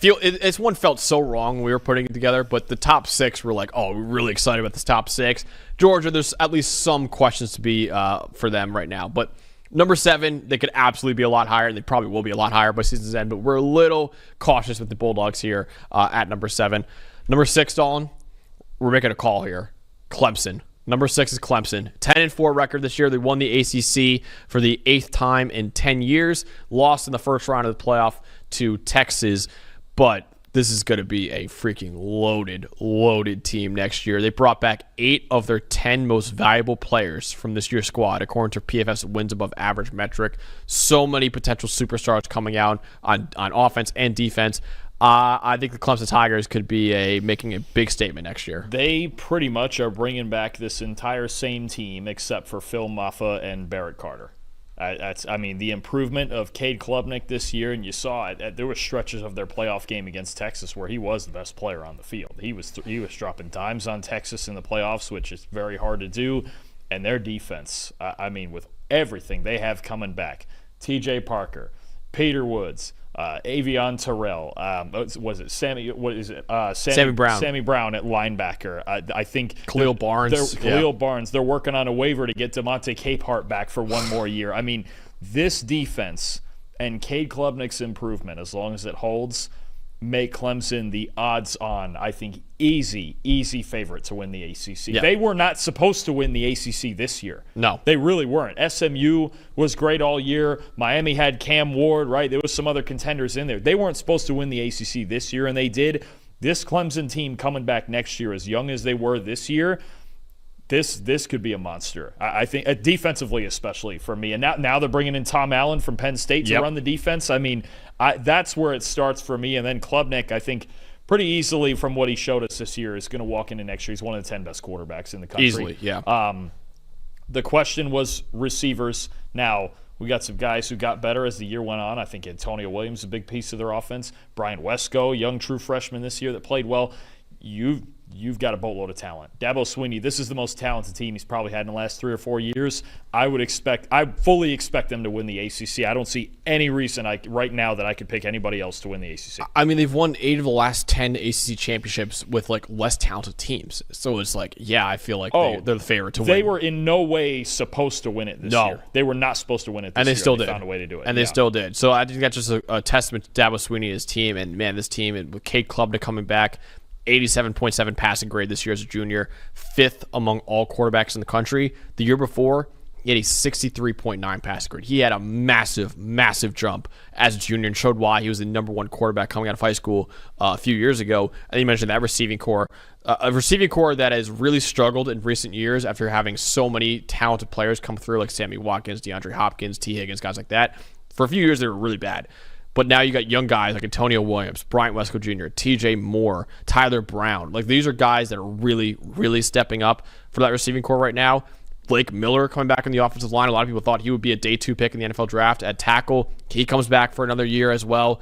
it's one felt so wrong when we were putting it together, but the top six were like, oh, we're really excited about this top six. Georgia, there's at least some questions to be for them right now. But number 7, they could absolutely be a lot higher. They probably will be a lot higher by season's end, but we're a little cautious with the Bulldogs here at number 7. Number 6, Dalton, we're making a call here. Clemson. Number 6 is Clemson. 10-4 record this year. They won the ACC for the 8th time in 10 years. Lost in the first round of the playoff to Texas, but this is going to be a freaking loaded team next year. They brought back 8 of their 10 most valuable players from this year's squad, according to PFF's wins above average metric. So many potential superstars coming out on offense and defense. I think the Clemson Tigers could be making a big statement next year. They pretty much are bringing back this entire same team except for Phil Maffa and Barrett Carter. The improvement of Cade Klubnik this year, and you saw it. There were stretches of their playoff game against Texas where he was the best player on the field. He was dropping dimes on Texas in the playoffs, which is very hard to do. And their defense, with everything they have coming back, T.J. Parker, Peter Woods, Avion Terrell, Sammy Brown. Sammy Brown at linebacker. I think Khalil Barnes. Barnes. They're working on a waiver to get DeMonte Capehart back for one more year. This defense and Cade Klubnik's improvement, as long as it holds, make Clemson the odds-on, I think, easy favorite to win the ACC. Yeah. They were not supposed to win the ACC this year. No. They really weren't. SMU was great all year. Miami had Cam Ward, right? There was some other contenders in there. They weren't supposed to win the ACC this year, and they did. This Clemson team coming back next year, as young as they were this year, this could be a monster. I think defensively, especially for me. And now they're bringing in Tom Allen from Penn State to run the defense. That's where it starts for me. And then Klubnik, I think, pretty easily from what he showed us this year, is going to walk into next year. He's one of the 10 best quarterbacks in the country. Easily, yeah. The question was receivers. Now, we got some guys who got better as the year went on. I think Antonio Williams is a big piece of their offense. Brian Wesco, young true freshman this year that played well. You've got a boatload of talent. Dabo Swinney, this is the most talented team he's probably had in the last 3 or 4 years. I fully expect them to win the ACC. I don't see any reason right now that I could pick anybody else to win the ACC. They've won 8 of the last 10 ACC championships with less talented teams. So it's I feel like they're the favorite to win. They were in no way supposed to win it this year. They were not supposed to win it this year. And they still did. They found a way to do it. And they still did. So I think that's just a testament to Dabo Swinney and his team. And man, this team, with Cade Klubnik coming back, 87.7 passing grade this year as a junior, 5th among all quarterbacks in the country. The year before, he had a 63.9 passing grade. He had a massive jump as a junior and showed why he was the number 1 quarterback coming out of high school a few years ago. And you mentioned that receiving core. A receiving core that has really struggled in recent years after having so many talented players come through, like Sammy Watkins, DeAndre Hopkins, T. Higgins, guys like that. For a few years, they were really bad. But now you got young guys like Antonio Williams, Bryant Wesco Jr., TJ Moore, Tyler Brown. These are guys that are really, really stepping up for that receiving core right now. Blake Miller coming back in the offensive line. A lot of people thought he would be a day 2 pick in the NFL draft at tackle. He comes back for another year as well.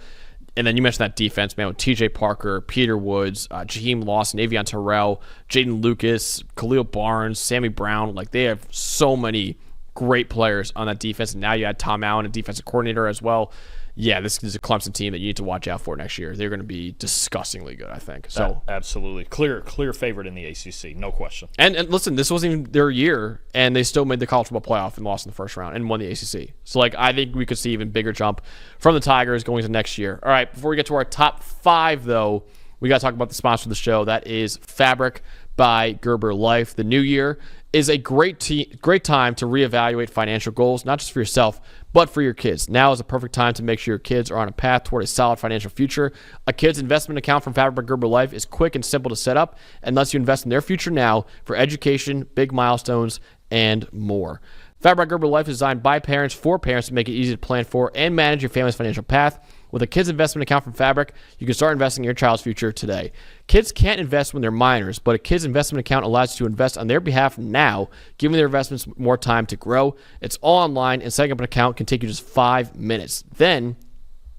And then you mentioned that defense, man, with TJ Parker, Peter Woods, Jaheim Lawson, Avion Terrell, Jaden Lucas, Khalil Barnes, Sammy Brown. Like, they have so many great players on that defense. And now you add Tom Allen, a defensive coordinator as well. Yeah, this is a Clemson team that you need to watch out for next year. They're going to be disgustingly good, I think. So absolutely. Clear favorite in the ACC, no question. And listen, this wasn't even their year, and they still made the college football playoff and lost in the first round and won the ACC. So, like, I think we could see even bigger jump from the Tigers going into next year. All right, before we get to our top 5, though, we got to talk about the sponsor of the show. That is Fabric by Gerber Life. The new year is a great time to reevaluate financial goals, not just for yourself, but for your kids. Now is a perfect time to make sure your kids are on a path toward a solid financial future. A kid's investment account from Fabric by Gerber Life is quick and simple to set up and lets you invest in their future now for education, big milestones, and more. Fabric by Gerber Life is designed by parents for parents to make it easy to plan for and manage your family's financial path. With a kid's investment account from Fabric, you can start investing in your child's future today. Kids can't invest when they're minors, but a kid's investment account allows you to invest on their behalf now, giving their investments more time to grow. It's all online, and setting up an account can take you just 5 minutes. Then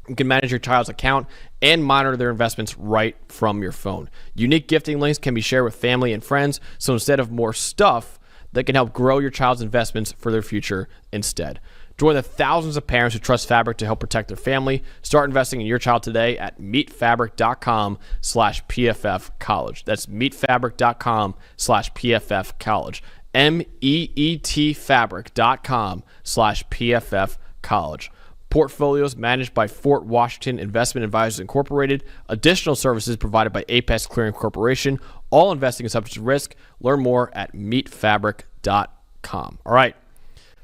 you can manage your child's account and monitor their investments right from your phone. Unique gifting links can be shared with family and friends, so instead of more stuff, that can help grow your child's investments for their future instead. Join the thousands of parents who trust Fabric to help protect their family. Start investing in your child today at meetfabric.com/PFFcollege. That's meetfabric.com/PFFcollege. meetfabric.com/PFFcollege. Portfolios managed by Fort Washington Investment Advisors Incorporated. Additional services provided by Apex Clearing Corporation. All investing is subject to risk. Learn more at meetfabric.com. All right.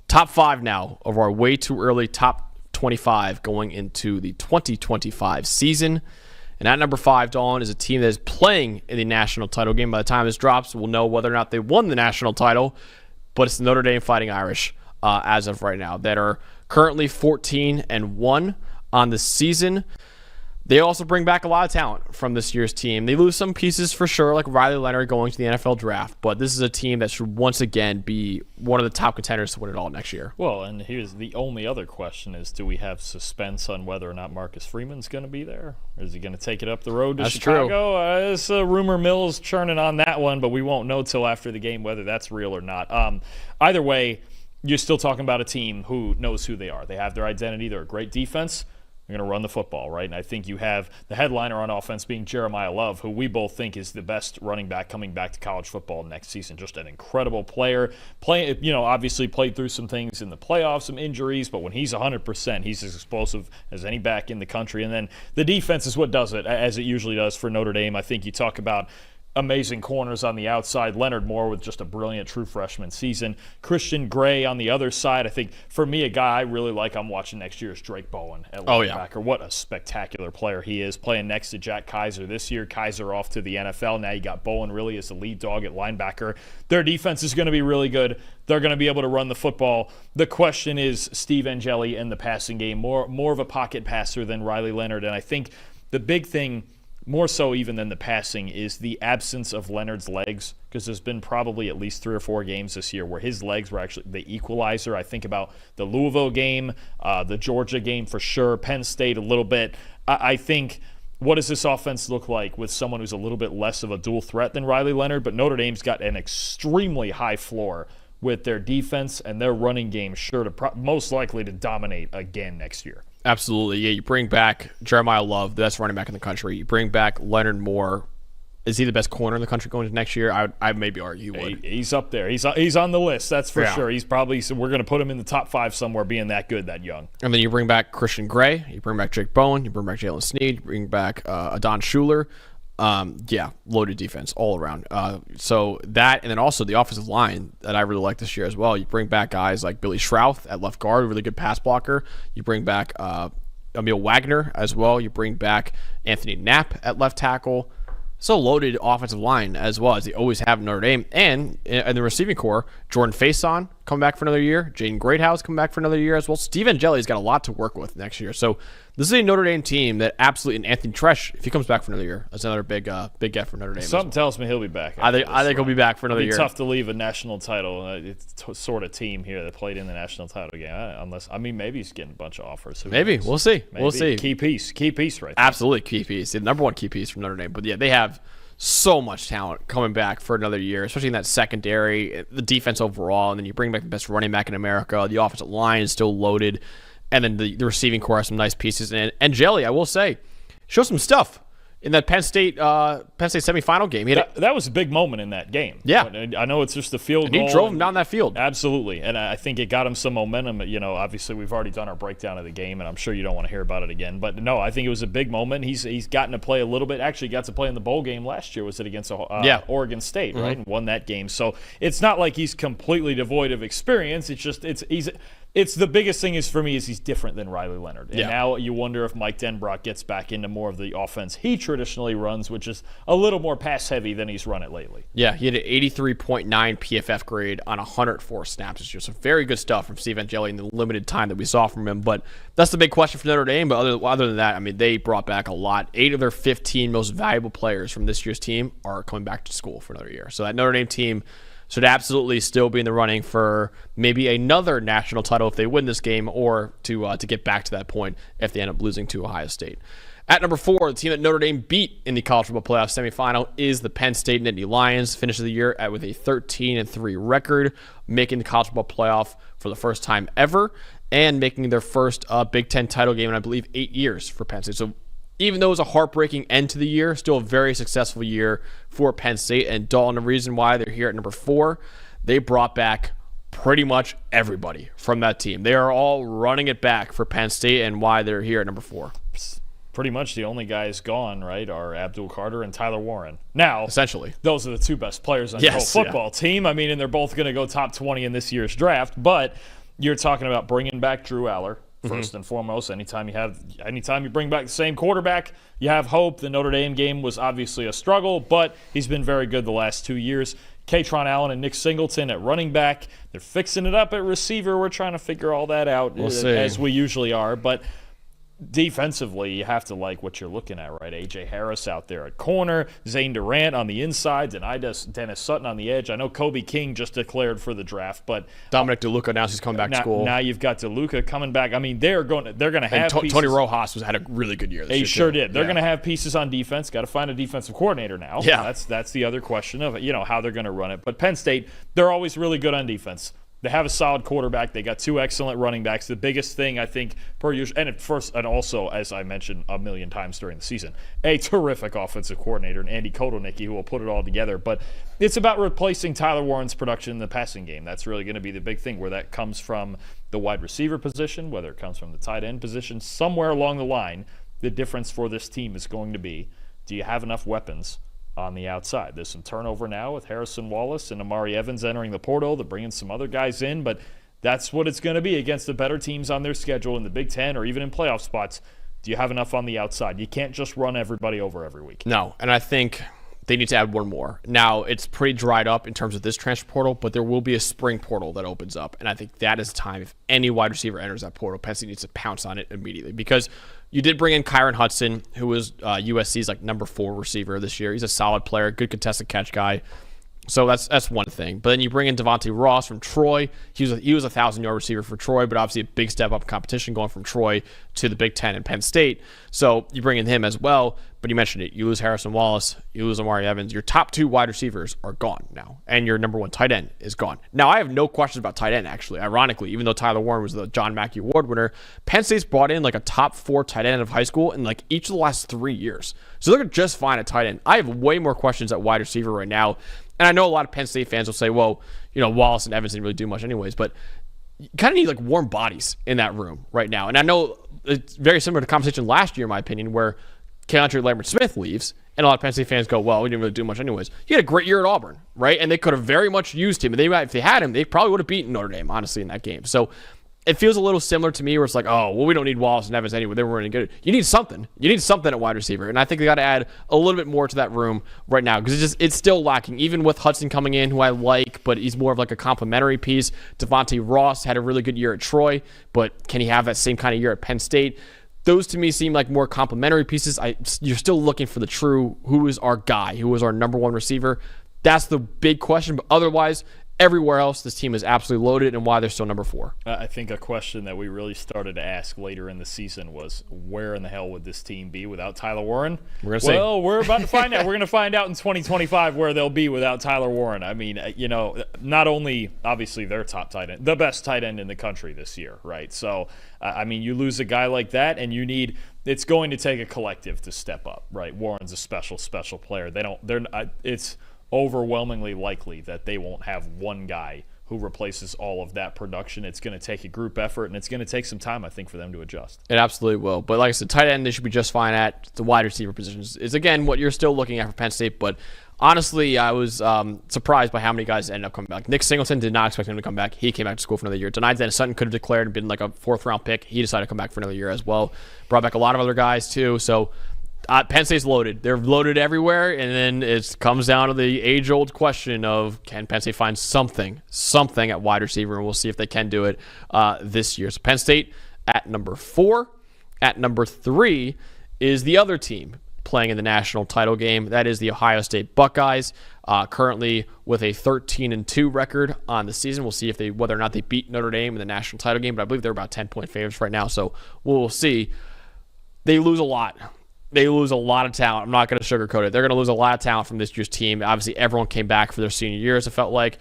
Top 5 now of our way too early top 25 going into the 2025 season. And at number 5, Dalton, is a team that is playing in the national title game. By the time this drops, we'll know whether or not they won the national title. But it's the Notre Dame Fighting Irish as of right now that are currently 14-1 on the season. They also bring back a lot of talent from this year's team. They lose some pieces for sure, like Riley Leonard going to the NFL draft, but this is a team that should once again be one of the top contenders to win it all next year. Well, and here's the only other question is, do we have suspense on whether or not Marcus Freeman's going to be there? Or is he going to take it up the road to Chicago? This rumor mill is churning on that one, but we won't know till after the game whether that's real or not. Either way, you're still talking about a team who knows who they are. They have their identity. They're a great defense. They're going to run the football, right? And I think you have the headliner on offense being Jeremiah Love, who we both think is the best running back coming back to college football next season. Just an incredible player. Obviously played through some things in the playoffs, some injuries, but when he's 100%, he's as explosive as any back in the country. And then the defense is what does it, as it usually does for Notre Dame. I think you talk about amazing corners on the outside. Leonard Moore with just a brilliant true freshman season. Christian Gray on the other side. I think for me, a guy I really like I'm watching next year is Drake Bowen at linebacker. Yeah. What a spectacular player he is, playing next to Jack Kaiser this year. Kaiser off to the NFL. Now you got Bowen really as the lead dog at linebacker. Their defense is going to be really good. They're going to be able to run the football. The question is Steve Angeli in the passing game. More of a pocket passer than Riley Leonard. And I think the big thing, more so even than the passing, is the absence of Leonard's legs, because there's been probably at least 3 or 4 games this year where his legs were actually the equalizer. I think about the Louisville game, the Georgia game for sure, Penn State a little bit. I think, what does this offense look like with someone who's a little bit less of a dual threat than Riley Leonard? But Notre Dame's got an extremely high floor with their defense, and their running game sure to most likely to dominate again next year. Absolutely. Yeah, you bring back Jeremiah Love, the best running back in the country. You bring back Leonard Moore. Is he the best corner in the country going into next year? I maybe argue he would. He's up there. He's on the list, that's for sure. He's probably, so we're going to put him in the top 5 somewhere, being that good, that young. And then you bring back Christian Gray. You bring back Jake Bowen. You bring back Jalen Sneed. You bring back Adon Schuler. Loaded defense all around. So that, and then also the offensive line that I really like this year as well. You bring back guys like Billy Schrouth at left guard, a really good pass blocker. You bring back Emil Wagner as well. You bring back Anthony Knapp at left tackle. So loaded offensive line as well, as they always have in Notre Dame. And in the receiving core, Jordan Faison, coming back for another year. Jaden Greathouse coming back for another year as well. Steve Angeli's got a lot to work with next year. So this is a Notre Dame team that absolutely, and Anthony Tresh, if he comes back for another year, that's another big get for Notre Dame. Something tells me he'll be back. I think he'll be back for another year. It's tough to leave a national title sort of team here that played in the national title game. Maybe he's getting a bunch of offers. Maybe. We'll see. We'll see. Key piece right there. Absolutely key piece. The number one key piece from Notre Dame. But yeah, they have so much talent coming back for another year, especially in that secondary, the defense overall, and then you bring back the best running back in America. The offensive line is still loaded, and then the receiving core has some nice pieces. And Jelly, I will say, show some stuff in that Penn State semifinal game. That was a big moment in that game. Yeah. I know it's just a field goal. He drove him down that field. Absolutely. And I think it got him some momentum. Obviously we've already done our breakdown of the game, and I'm sure you don't want to hear about it again. But no, I think it was a big moment. He's gotten to play a little bit. Actually got to play in the bowl game last year. Was it against Oregon State, right? And won that game. So it's not like he's completely devoid of experience. It's just it's the biggest thing for me is he's different than Riley Leonard. And now you wonder if Mike Denbrock gets back into more of the offense he traditionally runs, which is a little more pass-heavy than he's run it lately. Yeah, he had an 83.9 PFF grade on 104 snaps this year. So very good stuff from Steve Angeli in the limited time that we saw from him. But that's the big question for Notre Dame. But other than that, they brought back a lot. 8 of their 15 most valuable players from this year's team are coming back to school for another year. So that Notre Dame team should absolutely still be in the running for maybe another national title if they win this game, or to get back to that point if they end up losing to Ohio State. At number 4, the team that Notre Dame beat in the college football playoff semifinal is the Penn State Nittany Lions. Finished the year with a 13-3 record, making the college football playoff for the first time ever, and making their first Big Ten title game in, I believe, 8 years for Penn State. So even though it was a heartbreaking end to the year, still a very successful year for Penn State. And Dalton, the reason why they're here at number 4, they brought back pretty much everybody from that team. They are all running it back for Penn State, and why they're here at number 4. Pretty much the only guys gone, right, are Abdul Carter and Tyler Warren. Now, essentially, those are the 2 best players on the whole football team. And they're both going to go top 20 in this year's draft. But you're talking about bringing back Drew Aller. First and foremost, anytime you bring back the same quarterback, you have hope. The Notre Dame game was obviously a struggle, but he's been very good the last 2 years. Katron Allen and Nick Singleton at running back. They're fixing it up at receiver. We're trying to figure all that out, as we usually are. But defensively, you have to like what you're looking at, right? A.J. Harris out there at corner, Zane Durant on the inside, Dennis Sutton on the edge. I know Kobe King just declared for the draft, but Dominic DeLuca announced he's coming back to school. Now you've got DeLuca coming back. They're going to have pieces. Tony Rojas had a really good year this year. He sure did. They're going to have pieces on defense. Got to find a defensive coordinator now. Yeah. That's the other question of how they're going to run it. But Penn State, they're always really good on defense. They have a solid quarterback. They got 2 excellent running backs. The biggest thing, I think, per usual, and also, as I mentioned a million times during the season, a terrific offensive coordinator, and Andy Kotelnicki, who will put it all together. But it's about replacing Tyler Warren's production in the passing game. That's really going to be the big thing, where that comes from the wide receiver position, whether it comes from the tight end position, somewhere along the line. The difference for this team is going to be, do you have enough weapons on the outside? There's some turnover now with Harrison Wallace and Amari Evans entering the portal. They're bringing some other guys in, but that's what it's going to be against the better teams on their schedule in the Big Ten or even in playoff spots. Do you have enough on the outside? You can't just run everybody over every week. No, and I think they need to add one more. Now, it's pretty dried up in terms of this transfer portal, but there will be a spring portal that opens up, and I think that is the time. If any wide receiver enters that portal, Penn State needs to pounce on it immediately, because you did bring in Kyron Hudson, who was USC's number 4 receiver this year. He's a solid player, good contested catch guy. So that's one thing. But then you bring in Devontae Ross from Troy. He was a 1,000-yard receiver for Troy, but obviously a big step up in competition going from Troy to the Big Ten and Penn State. So you bring in him as well. But you mentioned it. You lose Harrison Wallace. You lose Amari Evans. Your top 2 wide receivers are gone now. And your number 1 tight end is gone. Now, I have no questions about tight end, actually. Ironically, even though Tyler Warren was the John Mackey Award winner, Penn State's brought in a top 4 tight end of high school in each of the last 3 years. So they're just fine at tight end. I have way more questions at wide receiver right now. And I know a lot of Penn State fans will say, well, Wallace and Evans didn't really do much anyways. But you kind of need warm bodies in that room right now. And I know it's very similar to the conversation last year, in my opinion, where Keandre Lambert-Smith leaves, and a lot of Penn State fans go, well, we didn't really do much anyways. He had a great year at Auburn, right? And they could have very much used him. And if they had him, they probably would have beaten Notre Dame, honestly, in that game. So it feels a little similar to me where it's like, oh, well, we don't need Wallace and Evans anyway. They weren't any good. You need something. You need something at wide receiver. And I think they got to add a little bit more to that room right now because it's still lacking. Even with Hudson coming in, who I like, but he's more of like a complimentary piece. Devontae Ross had a really good year at Troy, but can he have that same kind of year at Penn State? Those to me seem like more complementary pieces. You're still looking for the true, who is our guy, who is our number one receiver. That's the big question. But otherwise, everywhere else, this team is absolutely loaded, and why they're still number 4. I think a question that we really started to ask later in the season was, where in the hell would this team be without Tyler Warren? We're about to find out. We're going to find out in 2025 where they'll be without Tyler Warren. I mean, not only, obviously, their top tight end, the best tight end in the country this year, right? So, I mean, you lose a guy like that, and it's going to take a collective to step up, right? Warren's a special player. It's overwhelmingly likely that they won't have one guy who replaces all of that production. It's going to take a group effort, and it's going to take some time, I think, for them to adjust. It absolutely will. But like I said, tight end, they should be just fine at. The wide receiver positions is, again, what you're still looking at for Penn State. But honestly, I was surprised by how many guys ended up coming back. Nick Singleton did not expect him to come back. He came back to school for another year. Denied that Sutton could have declared and been like a 4th-round pick. He decided to come back for another year as well. Brought back a lot of other guys, too. So Penn State's loaded. They're loaded everywhere, and then it comes down to the age-old question of, can Penn State find something at wide receiver, and we'll see if they can do it this year. So Penn State at number 4. At number 3 is the other team playing in the national title game. That is the Ohio State Buckeyes, currently with a 13-2 record on the season. We'll see whether or not they beat Notre Dame in the national title game, but I believe they're about 10-point favorites right now, so we'll see. They lose a lot. They lose a lot of talent. I'm not going to sugarcoat it. They're going to lose a lot of talent from this year's team. Obviously, everyone came back for their senior years, it felt like.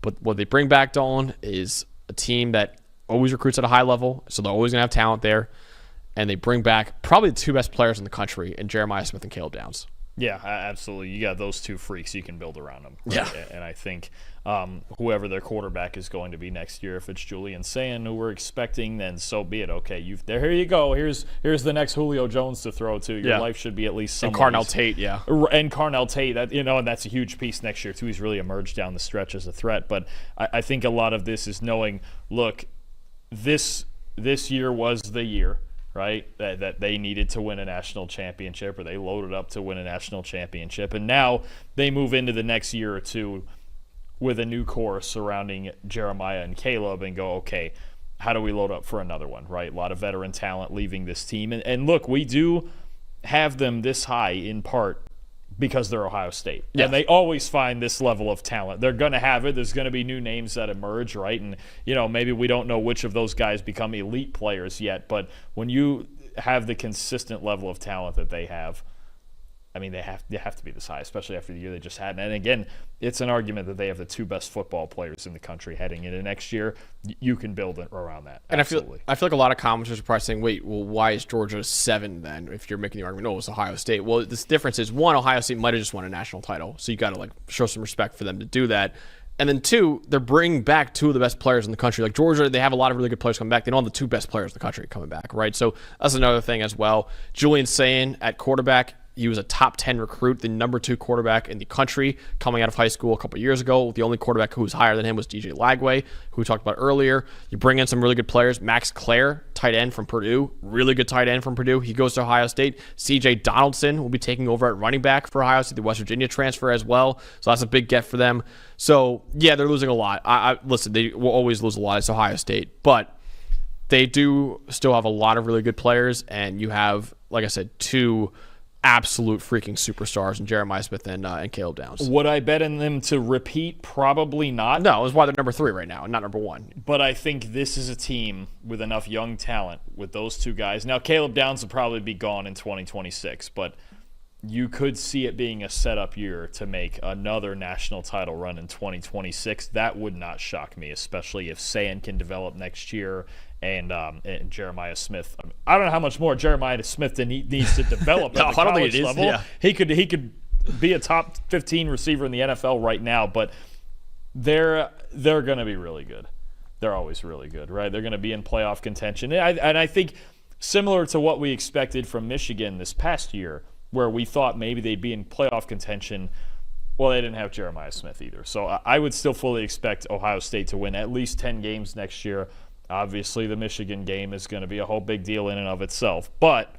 But what they bring back, Dalton, is a team that always recruits at a high level, so they're always going to have talent there. And they bring back probably the 2 best players in the country in Jeremiah Smith and Caleb Downs. Yeah, absolutely. You got those 2 freaks, you can build around them. Right? Yeah. And I think whoever their quarterback is going to be next year, if it's Julian Sayin, who we're expecting, then so be it. Okay, here you go. Here's the next Julio Jones to throw to. Your life should be at least some. And Carnell Tate, yeah. And Carnell Tate, and that's a huge piece next year too. He's really emerged down the stretch as a threat. But I think a lot of this is knowing, look, this year was the year, right, that they needed to win a national championship, or they loaded up to win a national championship. And now they move into the next year or two with a new core surrounding Jeremiah and Caleb and go, okay, how do we load up for another one, right? A lot of veteran talent leaving this team. And look, we do have them this high in part because they're Ohio State. Yeah. And they always find this level of talent. They're going to have it. There's going to be new names that emerge, right? And, maybe we don't know which of those guys become elite players yet, but when you have the consistent level of talent that they have, I mean, they have to be this high, especially after the year they just had. And again, it's an argument that they have the 2 best football players in the country heading into next year. You can build it around that. Absolutely. And I feel like a lot of commenters are probably saying, wait, well, why is Georgia 7 then? If you're making the argument, it's Ohio State. Well, this difference is, 1, Ohio State might have just won a national title, so you got to show some respect for them to do that. And then 2, they're bringing back 2 of the best players in the country. Like Georgia, they have a lot of really good players coming back. They don't have the 2 best players in the country coming back, right? So that's another thing as well. Julian Sayin at quarterback. He was a top 10 recruit, the number 2 quarterback in the country coming out of high school a couple years ago. The only quarterback who was higher than him was DJ Lagway, who we talked about earlier. You bring in some really good players. Max Clare, tight end from Purdue, really good tight end from Purdue. He goes to Ohio State. CJ Donaldson will be taking over at running back for Ohio State, the West Virginia transfer as well. So that's a big get for them. So, yeah, they're losing a lot. Listen, they will always lose a lot. It's Ohio State. But they do still have a lot of really good players, and you have, like I said, 2 absolute freaking superstars in Jeremiah Smith and Caleb Downs. Would I bet in them to repeat? Probably not. No, that's why they're number 3 right now, and not number 1. But I think this is a team with enough young talent with those 2 guys. Now, Caleb Downs will probably be gone in 2026, but you could see it being a setup year to make another national title run in 2026. That would not shock me, especially if Sayin can develop next year and Jeremiah Smith. I don't know how much more Jeremiah Smith needs to develop at the college level. Yeah. He could be a top 15 receiver in the NFL right now, but they're going to be really good. They're always really good, right? They're going to be in playoff contention. And I think similar to what we expected from Michigan this past year, where we thought maybe they'd be in playoff contention. Well, they didn't have Jeremiah Smith either. So I would still fully expect Ohio State to win at least 10 games next year. Obviously, the Michigan game is going to be a whole big deal in and of itself. But,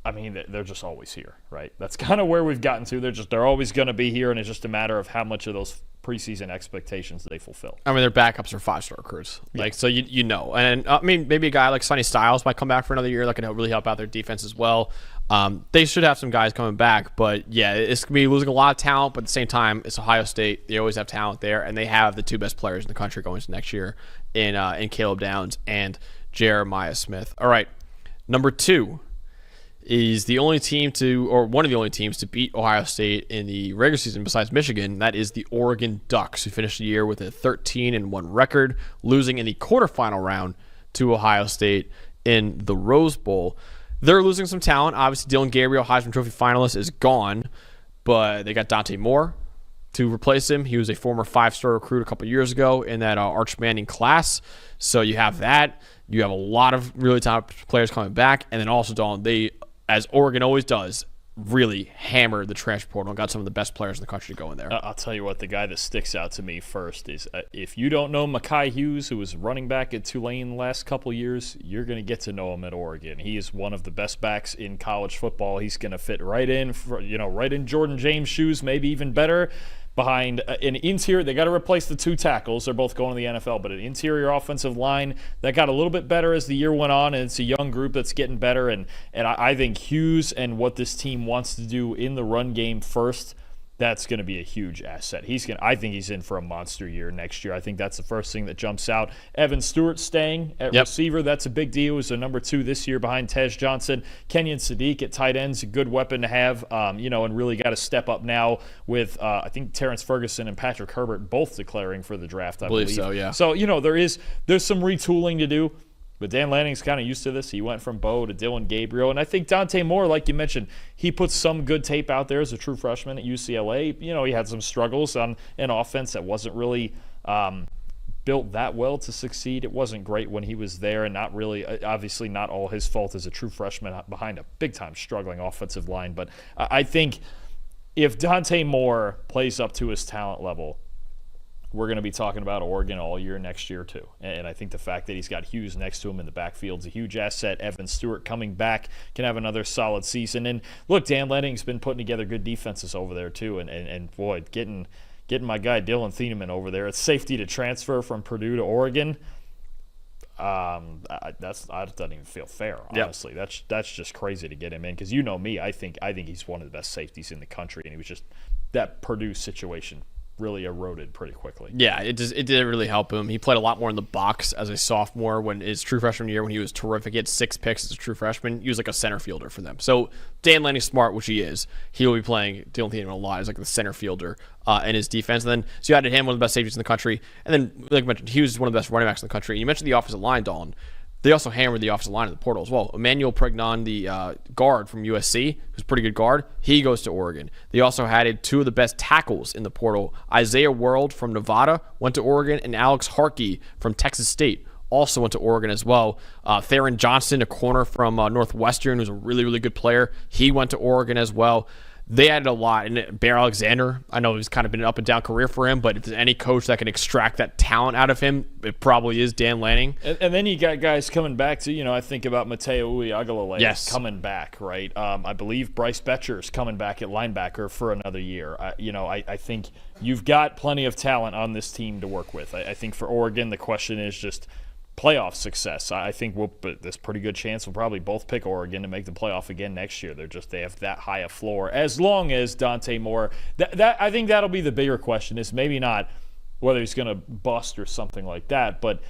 I mean, they're just always here, right? That's kind of where we've gotten to. They're always going to be here, and it's just a matter of how much of those preseason expectations they fulfill. I mean, their backups are 5-star recruits. Like, so you know. And, I mean, maybe a guy like Sonny Styles might come back for another year. That can really help out their defense as well. They should have some guys coming back. But, yeah, it's going to be losing a lot of talent. But at the same time, it's Ohio State. They always have talent there. And they have the two best players in the country going into next year in Caleb Downs and Jeremiah Smith. All right, number 2 is the only team one of the only teams to beat Ohio State in the regular season besides Michigan. That is the Oregon Ducks, who finished the year with a 13-1 record, losing in the quarterfinal round to Ohio State in the Rose Bowl. They're losing some talent. Obviously, Dylan Gabriel, Heisman Trophy finalist, is gone, but they got Dante Moore to replace him. He was a former 5-star recruit a couple years ago in that Arch Manning class. So you have that. You have a lot of really top players coming back. And then also, Dalton, they, as Oregon always does, really hammered the transfer portal and got some of the best players in the country to go in there. I'll tell you what, the guy that sticks out to me first is if you don't know Mekhi Hughes, who was running back at Tulane the last couple years, you're going to get to know him at Oregon. He is one of the best backs in college football. He's going to fit right in, right in Jordan James' shoes, maybe even better. Behind an interior, they got to replace the 2 tackles. They're both going to the NFL, but an interior offensive line that got a little bit better as the year went on, and it's a young group that's getting better. And I think Hughes and what this team wants to do in the run game first, that's going to be a huge asset. I think he's in for a monster year next year. I think that's the first thing that jumps out. Evan Stewart staying at receiver, that's a big deal. He's a number 2 this year behind Tej Johnson. Kenyon Sadiq at tight end's a good weapon to have, and really got to step up now with, I think, Terrence Ferguson and Patrick Herbert both declaring for the draft, I believe. So, yeah. So, there's some retooling to do. But Dan Lanning's kind of used to this. He went from Bo to Dylan Gabriel. And I think Dante Moore, like you mentioned, he put some good tape out there as a true freshman at UCLA. He had some struggles on an offense that wasn't really built that well to succeed. It wasn't great when he was there, and not really, obviously not all his fault as a true freshman behind a big-time struggling offensive line. But I think if Dante Moore plays up to his talent level, we're going to be talking about Oregon all year next year too. And I think the fact that he's got Hughes next to him in the backfield is a huge asset. Evan Stewart coming back can have another solid season. And look, Dan Lanning's been putting together good defenses over there too. And boy, getting my guy Dylan Thieneman over there, it's safety to transfer from Purdue to Oregon. That doesn't even feel fair, honestly. Yep. That's just crazy to get him in, because me, I think he's one of the best safeties in the country, and he was just that Purdue situation really eroded pretty quickly. Yeah, it didn't really help him. He played a lot more in the box as a sophomore when his true freshman year, when he was terrific. He had 6 picks as a true freshman. He was like a center fielder for them. So Dan Lanning's smart, which he is. He will be playing Dylan Thieneman a lot as like the center fielder in his defense. And then so you added him, one of the best safeties in the country. And then, like I mentioned, he was one of the best running backs in the country. And you mentioned the offensive line, Dalton. They also hammered the offensive line in the portal as well. Emmanuel Pregnon, the guard from USC, who's a pretty good guard, he goes to Oregon. They also added 2 of the best tackles in the portal. Isaiah World from Nevada went to Oregon, and Alex Harkey from Texas State also went to Oregon as well. Theron Johnson, a corner from Northwestern, who's a really, really good player, he went to Oregon as well. They added a lot. And Bear Alexander, I know he's kind of been an up-and-down career for him, but if there's any coach that can extract that talent out of him, it probably is Dan Lanning. And then you got guys coming back to, I think about Mateo Uiagalelei coming back, right? I believe Bryce Betcher's coming back at linebacker for another year. I think you've got plenty of talent on this team to work with. I think for Oregon, the question is just playoff success. I think there's a pretty good chance we'll probably both pick Oregon to make the playoff again next year. They have that high a floor, as long as Dante Moore. That I think that'll be the bigger question, is maybe not whether he's going to bust or something like that, but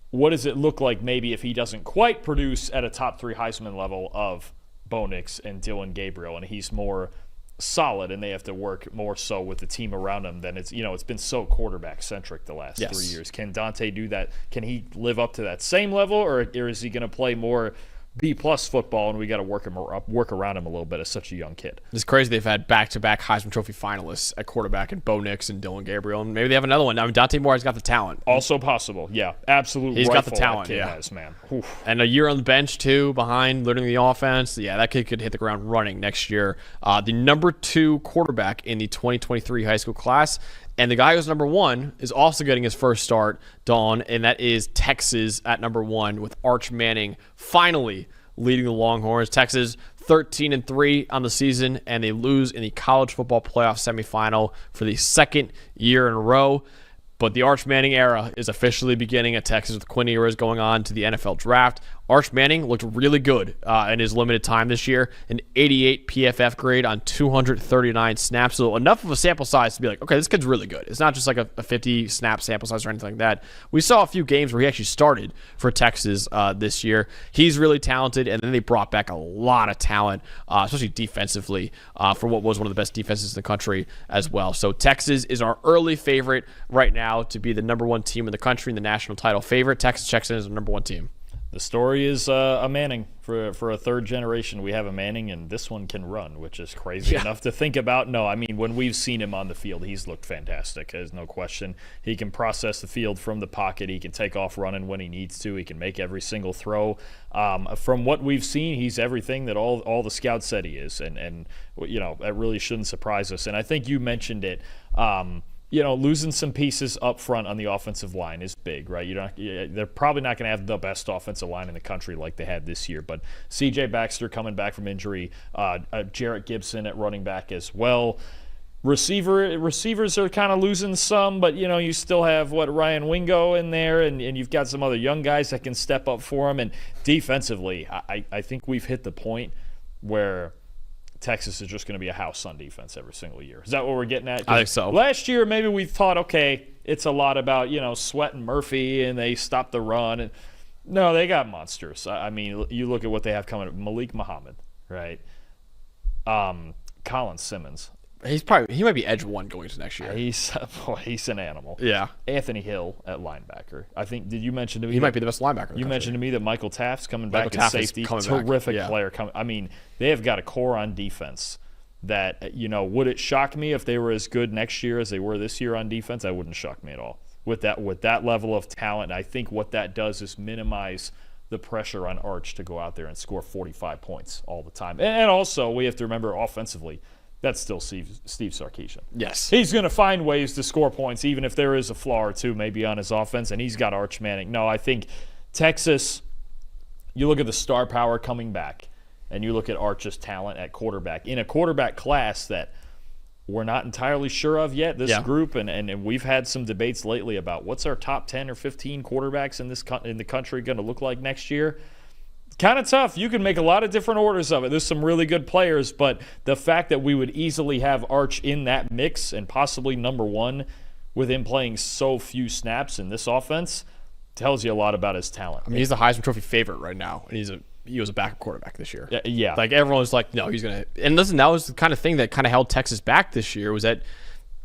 what does it look like maybe if he doesn't quite produce at a top 3 Heisman level of Bo Nix and Dylan Gabriel, and he's more solid, and they have to work more so with the team around him than it's been so quarterback centric the last 3 years. Can Dante do that? Can he live up to that same level, or is he going to play more B+ football, and we got to work around him a little bit as such a young kid? It's crazy they've had back-to-back Heisman Trophy finalists at quarterback in Bo Nix and Dylan Gabriel, and maybe they have another one. I mean, Dante Moore has got the talent. Also possible, yeah, absolutely. He's got the talent, has, man. Oof. And a year on the bench too, behind learning the offense. Yeah, that kid could hit the ground running next year. The number 2 quarterback in the 2023 high school class And the guy who's number 1 is also getting his first start, Dawn, and that is Texas at number 1 with Arch Manning finally leading the Longhorns. Texas 13-3 on the season, and they lose in the college football playoff semifinal for the second year in a row. But the Arch Manning era is officially beginning at Texas with Quinn Ewers going on to the NFL draft. Arch Manning looked really good in his limited time this year, an 88 PFF grade on 239 snaps. So enough of a sample size to be like, okay, this kid's really good. It's not just like a 50 snap sample size or anything like that. We saw a few games where he actually started for Texas this year. He's really talented, and then they brought back a lot of talent, especially defensively, for what was one of the best defenses in the country as well. So Texas is our early favorite right now to be the number 1 team in the country and the national title favorite. Texas checks in as the number 1 team. The story is a Manning. For a third generation, we have a Manning, and this one can run, which is crazy enough to think about. No, I mean, when we've seen him on the field, he's looked fantastic. There's no question. He can process the field from the pocket. He can take off running when he needs to. He can make every single throw. From what we've seen, he's everything that all the scouts said he is, and that really shouldn't surprise us. And I think you mentioned it. Losing some pieces up front on the offensive line is big, right? They're probably not going to have the best offensive line in the country like they had this year, but C.J. Baxter coming back from injury, Jarrett Gibson at running back as well. Receivers are kind of losing some, but you still have Ryan Wingo in there, and you've got some other young guys that can step up for him. And defensively, I think we've hit the point where Texas is just going to be a house on defense every single year. Is that what we're getting at? I think so. Last year, maybe we thought, okay, it's a lot about, Sweat and Murphy, and they stopped the run. And no, they got monsters. I mean, you look at what they have coming up. Malik Muhammad, right? Colin Simmons. He might be edge 1 going to next year. He's an animal. Yeah. Anthony Hill at linebacker. I think, did you mention to me? He might be the best linebacker in the You country. mentioned to me that Michael Taft's coming back at safety. Terrific player. I mean, they have got a core on defense that, would it shock me if they were as good next year as they were this year on defense? That wouldn't shock me at all. With that level of talent, I think what that does is minimize the pressure on Arch to go out there and score 45 points all the time. And also, we have to remember offensively, that's still Steve Sarkisian. Yes. He's going to find ways to score points, even if there is a flaw or two maybe on his offense, and he's got Arch Manning. No, I think Texas, you look at the star power coming back, and you look at Arch's talent at quarterback. In a quarterback class that we're not entirely sure of yet, this group, and we've had some debates lately about what's our top 10 or 15 quarterbacks in the country going to look like next year. Kind of tough. You can make a lot of different orders of it. There's some really good players, but the fact that we would easily have Arch in that mix and possibly number 1 with him playing so few snaps in this offense tells you a lot about his talent. I mean, he's the Heisman Trophy favorite right now, and he was a backup quarterback this year. Yeah. Like, everyone's like, no, he's going to – and listen, that was the kind of thing that kind of held Texas back this year, was that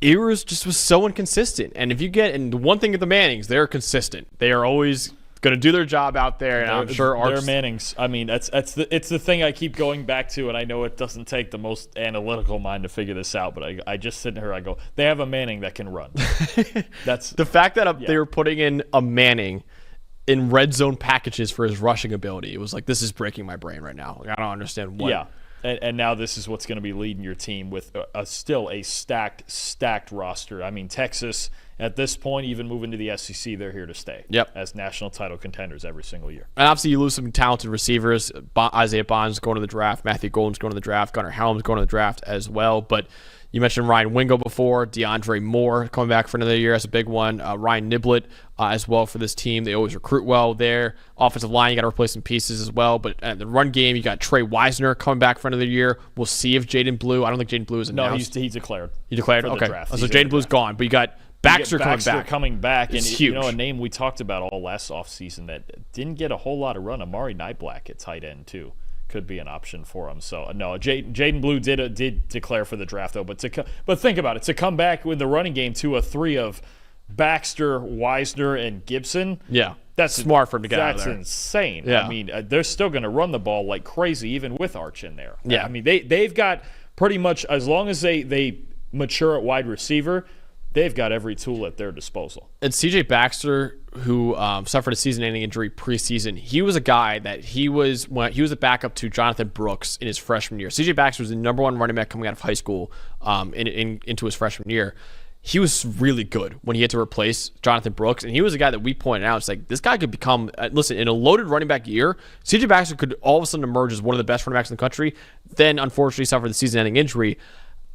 Ewers just was so inconsistent. And if you get – and the one thing with the Mannings, they're consistent. They are always – going to do their job out there, and I'm sure they're Mannings. I mean, it's the thing I keep going back to, and I know it doesn't take the most analytical mind to figure this out, but I just sit here, I go, they have a Manning that can run. That's the fact that they were putting in a Manning in red zone packages for his rushing ability. It was like, this is breaking my brain right now. Like, I don't understand what. Yeah. And now this is what's going to be leading your team with still a stacked roster. I mean, Texas, at this point, even moving to the SEC, they're here to stay. Yep. As national title contenders every single year. And obviously, you lose some talented receivers. Isaiah Bond's going to the draft. Matthew Golden's going to the draft. Gunnar Helm's going to the draft as well. But you mentioned Ryan Wingo before. DeAndre Moore coming back for another year. That's a big one. Ryan Niblett as well for this team. They always recruit well there. Offensive line, you got to replace some pieces as well. But the run game, you got Trey Wisner coming back for another year. We'll see if Jaden Blue. I don't think Jaden Blue is announced. No, he's declared. He declared? For the Okay. draft. So Jaden Blue's gone. But you got Baxter coming back. It's and huge. A name we talked about all last offseason that didn't get a whole lot of run. Amari Nightblack at tight end, too. Could be an option for him. So, no, Jaden Blue did declare for the draft, though. But think about it. To come back with the running game to a 3 of Baxter, Wisner, and Gibson. Yeah. That's smart for him to get out of there. That's insane. Yeah. I mean, they're still going to run the ball like crazy, even with Arch in there. Yeah. I mean, they've got pretty much, as long as they mature at wide receiver, they've got every tool at their disposal. And C.J. Baxter, who suffered a season-ending injury preseason, he was a guy that he was a backup to Jonathan Brooks in his freshman year. C.J. Baxter was the number 1 running back coming out of high school into his freshman year. he was really good when he had to replace Jonathan Brooks, and he was a guy that we pointed out. It's like, this guy could become, listen, in a loaded running back year, C.J. Baxter could all of a sudden emerge as one of the best running backs in the country, then unfortunately suffered the season-ending injury.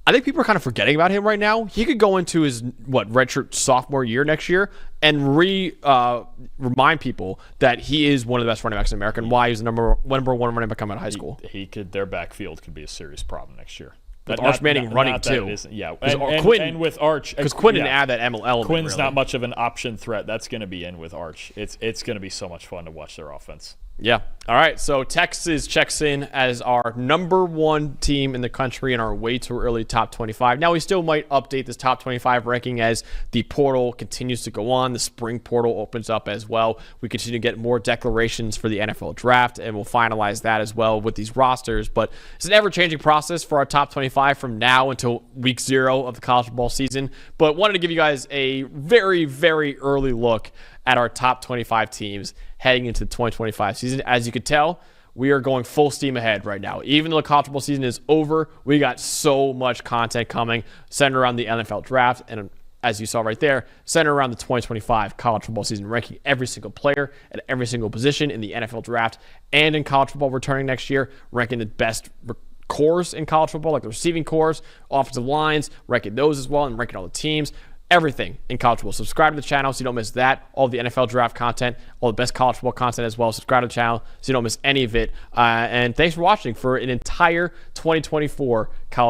I think people are kind of forgetting about him right now. He could go into his, redshirt sophomore year next year and remind people that he is one of the best running backs in America and why he's the number one running back coming out of high school. Their backfield could be a serious problem next year. With Arch Manning running too. Yeah, and with Arch, because Quinn didn't add that element. Quinn's really not much of an option threat. That's going to be in with Arch. It's going to be so much fun to watch their offense. Yeah. All right. So Texas checks in as our number 1 team in the country in our way too early top 25. Now, we still might update this top 25 ranking as the portal continues to go on. The spring portal opens up as well. We continue to get more declarations for the NFL draft, and we'll finalize that as well with these rosters. But it's an ever-changing process for our top 25 from now until week 0 of the college football season. But wanted to give you guys a very, very early look at our top 25 teams heading into the 2025 season. As you could tell, we are going full steam ahead right now. Even though the college football season is over, we got so much content coming centered around the NFL draft. And as you saw right there, centered around the 2025 college football season, ranking every single player at every single position in the NFL draft and in college football returning next year, ranking the best cores in college football, like the receiving cores, offensive lines, ranking those as well, and ranking all the teams. Everything in college football. Subscribe to the channel so you don't miss that. All the NFL draft content, all the best college football content as well. Subscribe to the channel so you don't miss any of it. And thanks for watching for an entire 2024 college